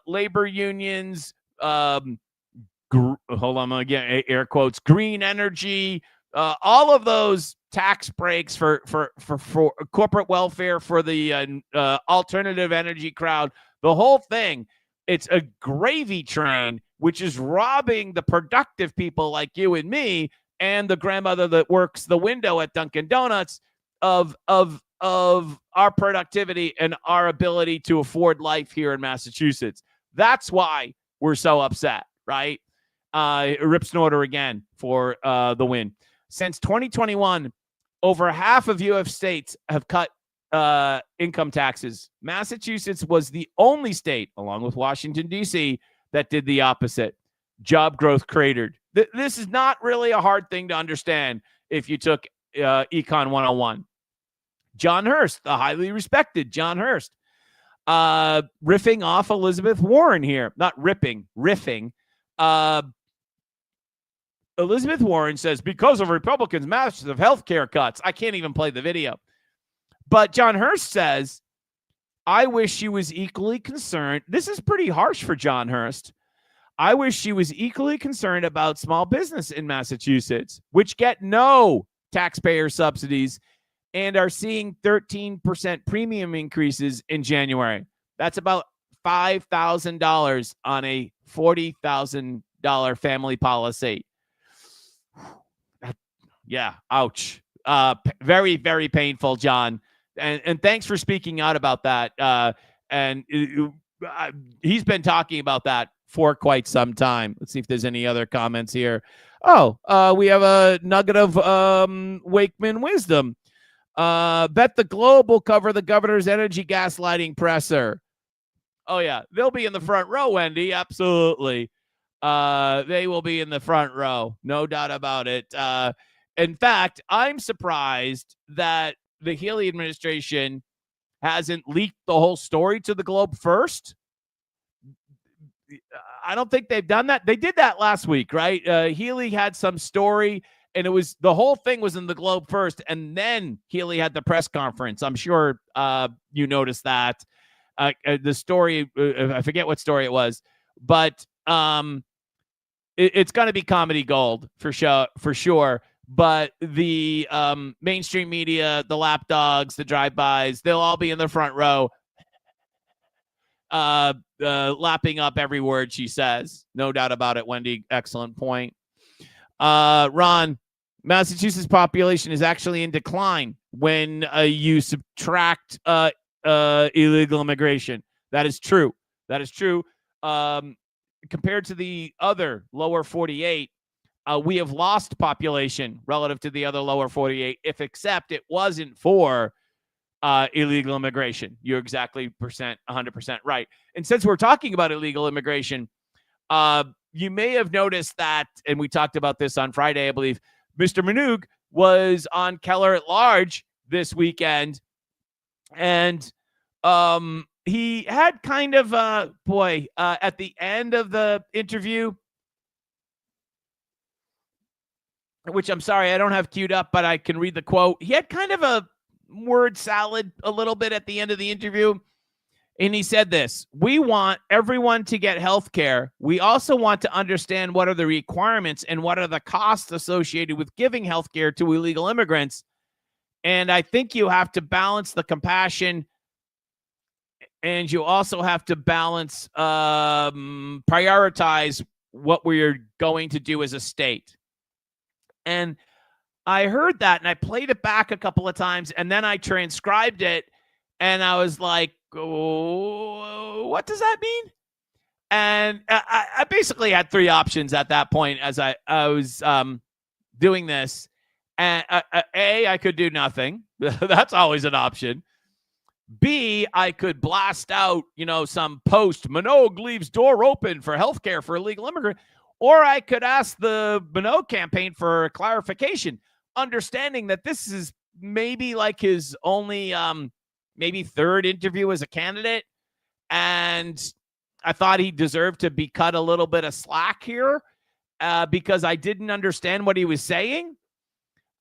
labor unions, hold on again, air quotes, green energy, all of those tax breaks for corporate welfare for the alternative energy crowd, the whole thing. It's a gravy train, which is robbing the productive people like you and me and the grandmother that works the window at Dunkin' Donuts of our productivity and our ability to afford life here in Massachusetts. That's why we're so upset, right? Rip Snorter again for the win. Since 2021, over half of U.S. states have cut income taxes. Massachusetts was the only state, along with Washington, D.C., that did the opposite. Job growth cratered. This is not really a hard thing to understand if you took Econ 101. John Hurst, the highly respected John Hurst, riffing off Elizabeth Warren here. Not ripping, riffing. Elizabeth Warren says, because of Republicans' massive health care cuts. I can't even play the video. But John Hurst says, I wish she was equally concerned. This is pretty harsh for John Hurst. I wish she was equally concerned about small business in Massachusetts, which get no taxpayer subsidies and are seeing 13% premium increases in January. That's about $5,000 on a $40,000 family policy. Yeah, ouch. Very, very painful, John. And thanks for speaking out about that. And he's been talking about that for quite some time. Let's see if there's any other comments here. We have a nugget of Wakeman wisdom. Bet the Globe will cover the governor's energy gaslighting presser. Oh, yeah. They'll be in the front row, Wendy. Absolutely. They will be in the front row. No doubt about it. In fact, I'm surprised that the Healy administration hasn't leaked the whole story to the Globe first. I don't think they've done that. They did that last week, right? Healy had some story, and the whole thing was in the Globe first, and then Healy had the press conference. I'm sure you noticed that. The story, I forget what story it was, but it's going to be comedy gold for sure. But the mainstream media, the lapdogs, the drive-bys, they'll all be in the front row, lapping up every word she says. No doubt about it, Wendy. Excellent point. Ron, Massachusetts population is actually in decline when you subtract illegal immigration. That is true. Compared to the other lower 48, we have lost population relative to the other lower 48, if except it wasn't for illegal immigration. You're exactly 100% right. And since we're talking about illegal immigration, you may have noticed that, and we talked about this on Friday, I believe, Mr. Minogue was on Keller at Large this weekend, and he had kind of at the end of the interview, which I'm sorry I don't have queued up, but I can read the quote. He had kind of a word salad a little bit at the end of the interview. And he said this: we want everyone to get health care. We also want to understand what are the requirements and what are the costs associated with giving health care to illegal immigrants. And I think you have to balance the compassion, and you also have to balance, prioritize what we're going to do as a state. And I heard that, and I played it back a couple of times, and then I transcribed it, and I was like, oh, what does that mean? And I basically had three options at that point as I was doing this. And A, I could do nothing. That's always an option. B, I could blast out, some post, Minogue leaves door open for healthcare for illegal immigrant. Or I could ask the Minogue campaign for clarification, understanding that this is maybe like his only, maybe third interview as a candidate. And I thought he deserved to be cut a little bit of slack here because I didn't understand what he was saying.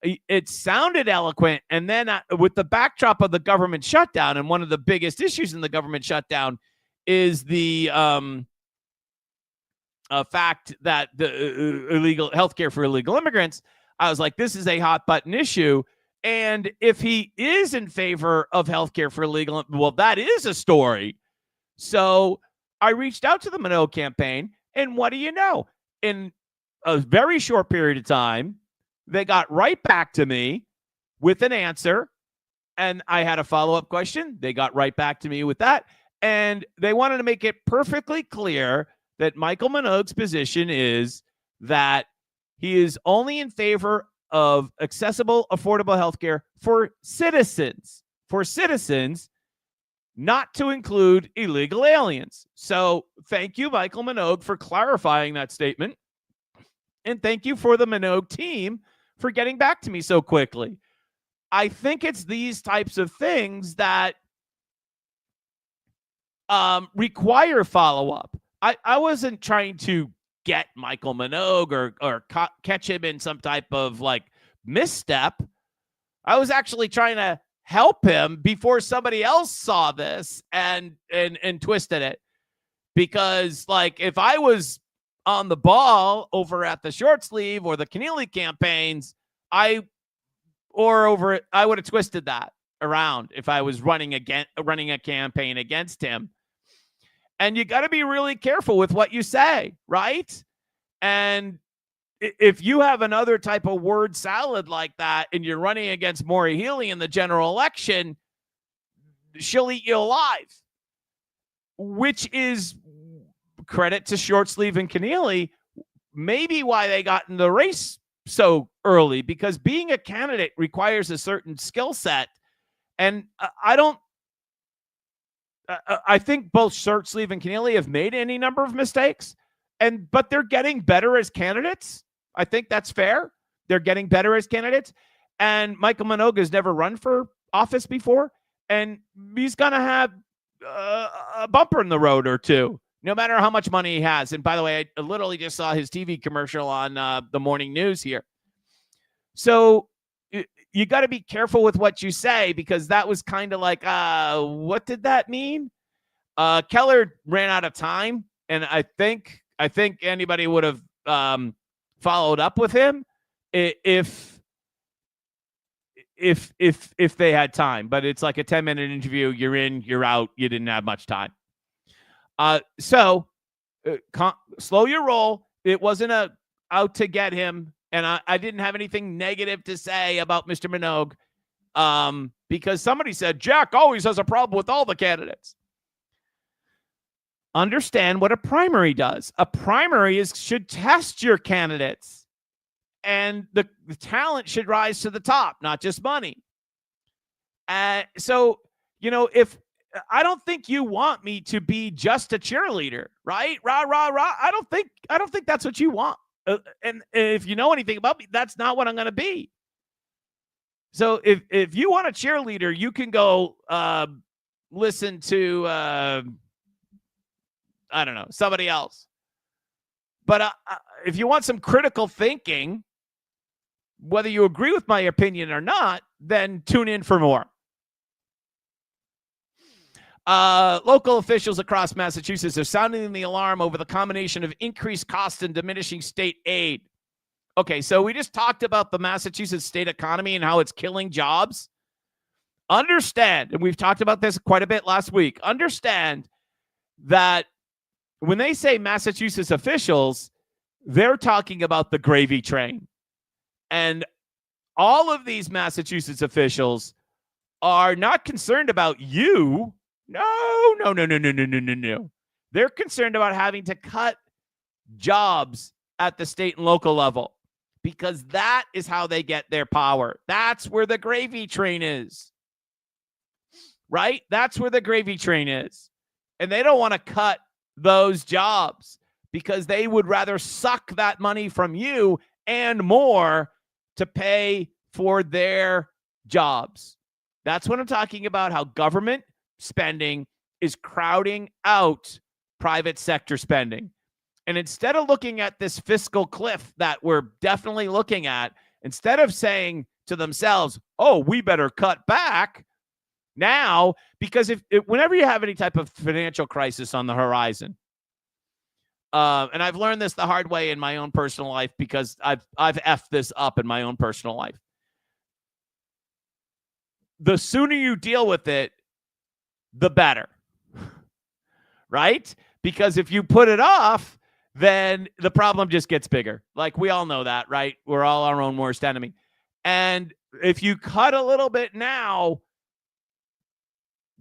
It sounded eloquent. And then with the backdrop of the government shutdown, and one of the biggest issues in the government shutdown is the fact that the illegal healthcare for illegal immigrants, I was like, this is a hot button issue. And if he is in favor of healthcare for illegal, well, that is a story. So I reached out to the Minogue campaign, and what do you know? In a very short period of time, they got right back to me with an answer, and I had a follow-up question. They got right back to me with that, and they wanted to make it perfectly clear that Michael Minogue's position is that he is only in favor of accessible, affordable healthcare for citizens, not to include illegal aliens. So thank you, Michael Minogue, for clarifying that statement. And thank you for the Minogue team for getting back to me so quickly. I think it's these types of things that require follow-up. I wasn't trying to get Michael Minogue or catch him in some type of like misstep. I was actually trying to help him before somebody else saw this and twisted it. Because like if I was on the ball over at the short sleeve or the Keneally campaigns, I would have twisted that around if I was running a campaign against him. And you got to be really careful with what you say, right? And if you have another type of word salad like that and you're running against Maureen Healey in the general election, she'll eat you alive, which is credit to short sleeve and Keneally, maybe why they got in the race so early, because being a candidate requires a certain skill set. And I think both short sleeve and Keneally have made any number of mistakes, but they're getting better as candidates. I think that's fair. They're getting better as candidates. And Michael Minogue has never run for office before, and he's going to have a bumper in the road or two, no matter how much money he has. And by the way, I literally just saw his TV commercial on the morning news here. So you got to be careful with what you say, because that was kind of like, what did that mean? Keller ran out of time, and I think anybody would have followed up with him if they had time. But it's like a 10-minute interview. You're in, you're out. You didn't have much time. So slow your roll. It wasn't out to get him. And I didn't have anything negative to say about Mr. Minogue because somebody said, Jack always has a problem with all the candidates. Understand what a primary does. A primary should test your candidates. And the talent should rise to the top, not just money. So, if I don't think you want me to be just a cheerleader, right? Rah, rah, rah. I don't think that's what you want. And if you know anything about me, that's not what I'm going to be. So if you want a cheerleader, you can go listen to, I don't know, somebody else. But if you want some critical thinking, whether you agree with my opinion or not, then tune in for more. Local officials across Massachusetts are sounding the alarm over the combination of increased costs and diminishing state aid. Okay, so we just talked about the Massachusetts state economy and how it's killing jobs. Understand, and we've talked about this quite a bit last week, understand that when they say Massachusetts officials, they're talking about the gravy train. And all of these Massachusetts officials are not concerned about you. No. They're concerned about having to cut jobs at the state and local level because that is how they get their power. That's where the gravy train is. Right? That's where the gravy train is. And they don't want to cut those jobs because they would rather suck that money from you and more to pay for their jobs. That's what I'm talking about, how government spending is crowding out private sector spending. And instead of looking at this fiscal cliff that we're definitely looking at, instead of saying to themselves, oh, we better cut back now, because whenever you have any type of financial crisis on the horizon, and I've learned this the hard way in my own personal life because I've effed this up in my own personal life. The sooner you deal with it, the better, right? Because if you put it off, then the problem just gets bigger. Like we all know that, right? We're all our own worst enemy. And if you cut a little bit now,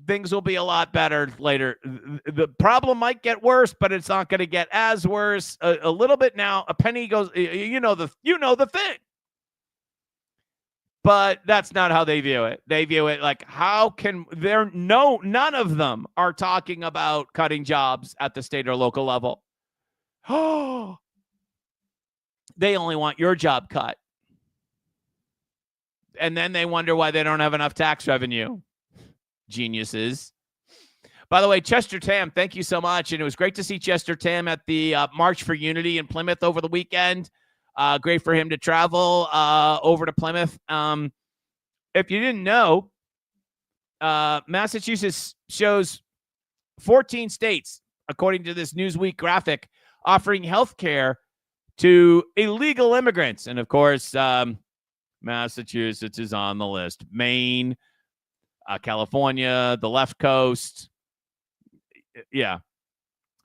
things will be a lot better later. The problem might get worse, but it's not going to get as worse. A little bit now, a penny goes, you know the thing. But that's not how they view it. They view it like, how can none of them are talking about cutting jobs at the state or local level. Oh, they only want your job cut. And then they wonder why they don't have enough tax revenue. Geniuses. By the way, Chester Tam, thank you so much. And it was great to see Chester Tam at the March for Unity in Plymouth over the weekend. Great for him to travel over to Plymouth. If you didn't know, Massachusetts shows 14 states, according to this Newsweek graphic, offering health care to illegal immigrants. And, of course, Massachusetts is on the list. Maine, California, the left coast. Yeah.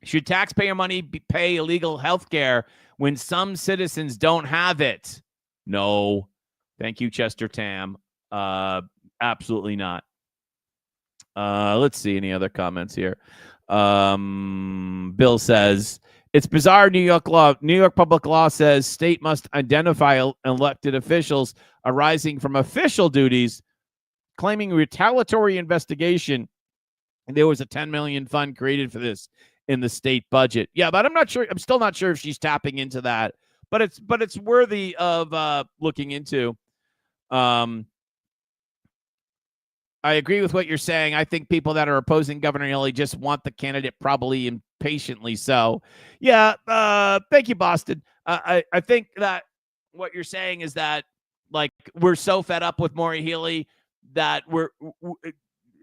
Should taxpayer money pay illegal health care when some citizens don't have it? No. Thank you, Chester Tam. Absolutely not. Let's see any other comments here. Bill says, it's bizarre New York law. New York public law says state must identify elected officials arising from official duties, claiming retaliatory investigation. And there was a $10 million fund created for this in the state budget. Yeah, but I'm still not sure if she's tapping into that. But it's worthy of looking into. I agree with what you're saying. I think people that are opposing Governor Healy just want the candidate, probably impatiently so. Yeah, thank you, Boston. I think that what you're saying is that, like, we're so fed up with Maura Healey that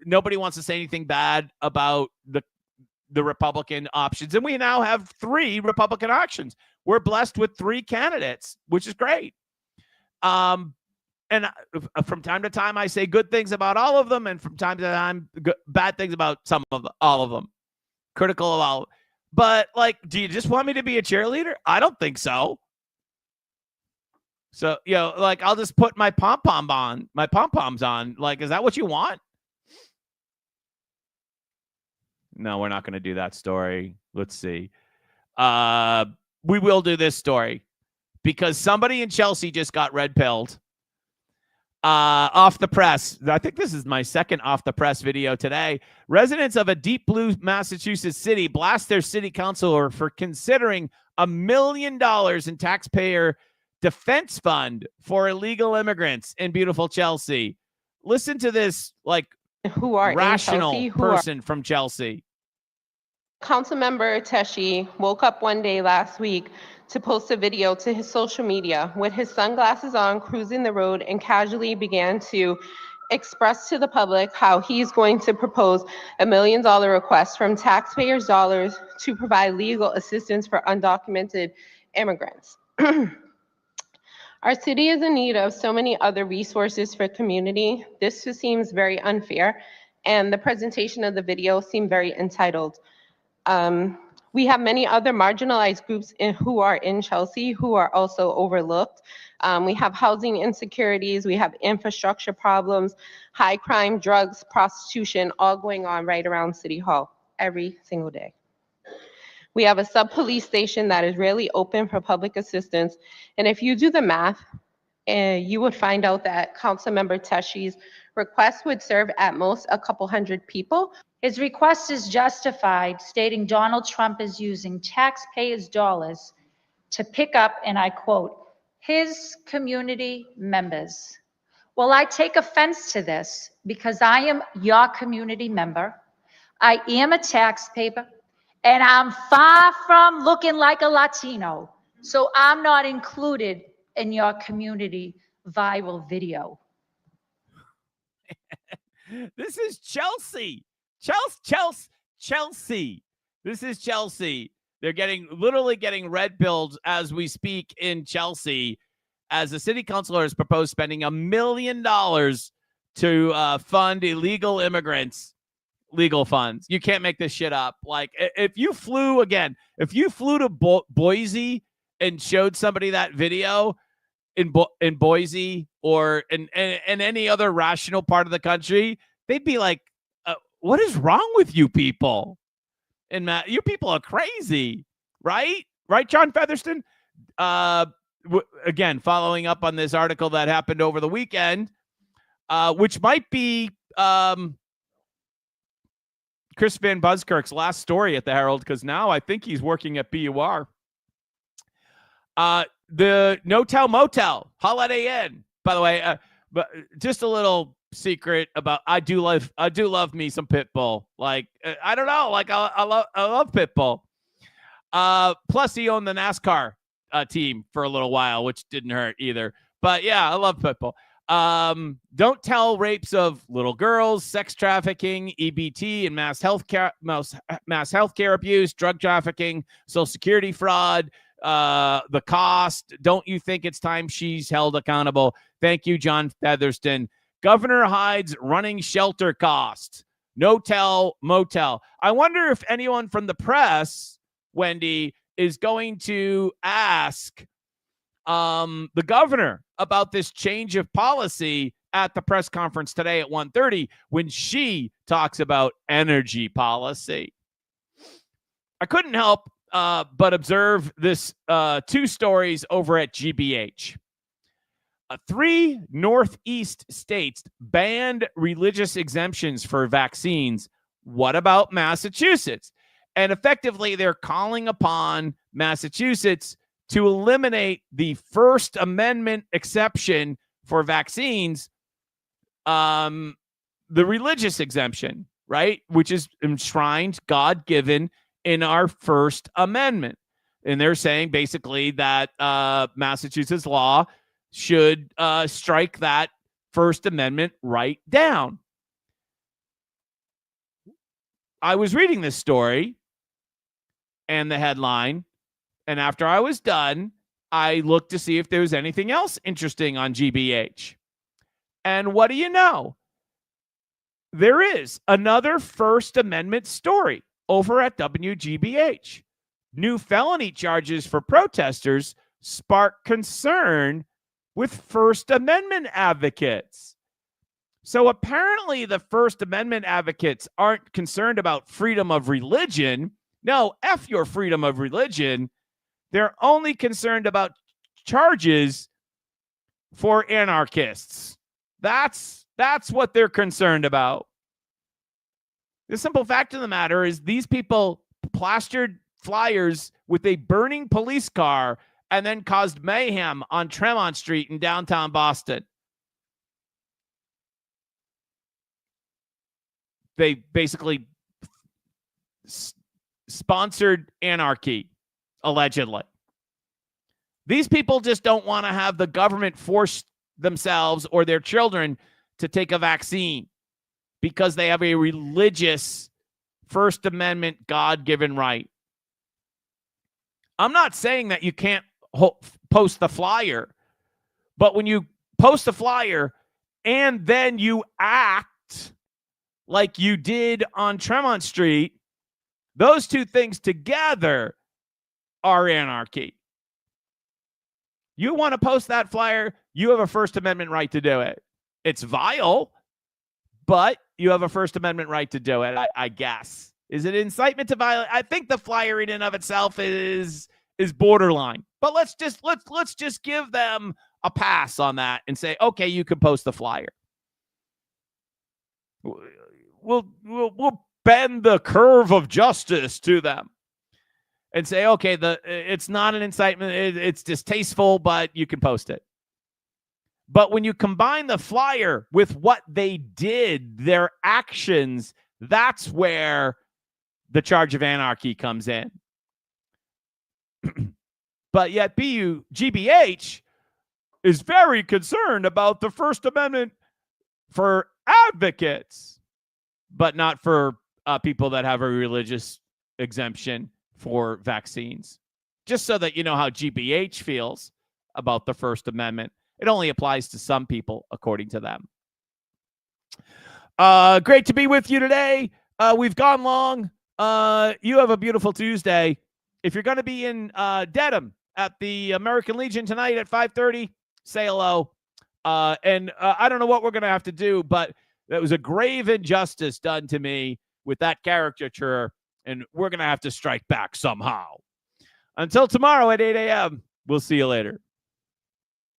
nobody wants to say anything bad about the Republican options. And we now have 3 Republican options. We're blessed with 3 candidates, which is great. And from time to time, I say good things about all of them, and from time to time, bad things about all of them. Critical of all. But, like, do you just want me to be a cheerleader? I don't think so. So, like, I'll just put my pom-poms on. Like, is that what you want? No, we're not going to do that story. Let's see. We will do this story because somebody in Chelsea just got red-pilled. Off the press. I think this is my second off the press video today. Residents of a deep blue Massachusetts city blast their city councilor for considering $1 million in taxpayer defense fund for illegal immigrants in beautiful Chelsea. Listen to this, like, who are rational in Chelsea, person from Chelsea. Councilmember Teshi woke up one day last week to post a video to his social media with his sunglasses on, cruising the road, and casually began to express to the public how he's going to propose $1 million request from taxpayers' dollars to provide legal assistance for undocumented immigrants. Our city is in need of so many other resources for community. This just seems very unfair, and the presentation of the video seemed very entitled. We have many other marginalized groups who are in Chelsea who are also overlooked. We have housing insecurities, we have infrastructure problems, high crime, drugs, prostitution, all going on right around City Hall every single day. We have a sub-police station that is rarely open for public assistance. And if you do the math, you would find out that Councilmember Teshi's request would serve at most a couple hundred people. His request is justified, stating Donald Trump is using taxpayers' dollars to pick up, and I quote, his community members. Well, I take offense to this because I am your community member. I am a taxpayer, and I'm far from looking like a Latino, so I'm not included in your community viral video. This is Chelsea. Chelsea. This is Chelsea. They're literally getting red pilled as we speak in Chelsea, as the city councilor has proposed spending $1 million to fund illegal immigrants. Legal funds. You can't make this shit up. Like, if you flew to Boise and showed somebody that video in Boise or in any other rational part of the country, they'd be like, what is wrong with you people? And Matt, you people are crazy, right? Right, John Featherston? Again, following up on this article that happened over the weekend, which might be Chris Van Buskirk's last story at the Herald, because now I think he's working at BUR. The No-Tell Motel, Holiday Inn. By the way, but just a little secret about I do love me some Pitbull. Like, I don't know, like I love Pitbull. Plus he owned the NASCAR team for a little while, which didn't hurt either. But yeah, I love Pitbull. Don't tell rapes of little girls, sex trafficking, EBT, and mass healthcare abuse, drug trafficking, Social Security fraud, the cost. Don't you think it's time she's held accountable? Thank you, John Featherston. Governor hides running shelter costs. No-Tell Motel. I wonder if anyone from the press, Wendy, is going to ask the governor about this change of policy at the press conference today at 1:30 when she talks about energy policy. I couldn't help but observe this two stories over at GBH. 3 Northeast states banned religious exemptions for vaccines. What about Massachusetts? And effectively, they're calling upon Massachusetts to eliminate the First Amendment exception for vaccines, the religious exemption, right? Which is enshrined, God-given in our First Amendment. And they're saying basically that Massachusetts law should strike that First Amendment right down. I was reading this story and the headline, and after I was done, I looked to see if there was anything else interesting on GBH. And what do you know? There is another First Amendment story over at WGBH. New felony charges for protesters spark concern with First Amendment advocates. So apparently the First Amendment advocates aren't concerned about freedom of religion. No, F your freedom of religion. They're only concerned about charges for anarchists. That's what they're concerned about. The simple fact of the matter is these people plastered flyers with a burning police car and then caused mayhem on Tremont Street in downtown Boston. they basically sponsored anarchy, allegedly. These people just don't want to have the government force themselves or their children to take a vaccine because they have a religious First Amendment God-given right. I'm not saying that you can't post the flyer, but when you post the flyer and then you act like you did on Tremont Street, those two things together are anarchy. You want to post that flyer, you have a First Amendment right to do it. It's vile, but you have a First Amendment right to do it, I guess. Is it incitement to violence? I think the flyer in and of itself is borderline. But let's just give them a pass on that and say, okay, you can post the flyer. We'll bend the curve of justice to them and say, okay, it's not an incitement, it's distasteful, but you can post it. But when you combine the flyer with what they did, their actions, that's where the charge of anarchy comes in. But yet GBH is very concerned about the First Amendment for advocates, but not for people that have a religious exemption for vaccines. Just so that you know how GBH feels about the First Amendment. It only applies to some people, according to them. Great to be with you today. We've gone long. You have a beautiful Tuesday. If you're going to be in Dedham at the American Legion tonight at 5:30, say hello. And I don't know what we're going to have to do, but that was a grave injustice done to me with that caricature, and we're going to have to strike back somehow. Until tomorrow at 8 a.m., we'll see you later.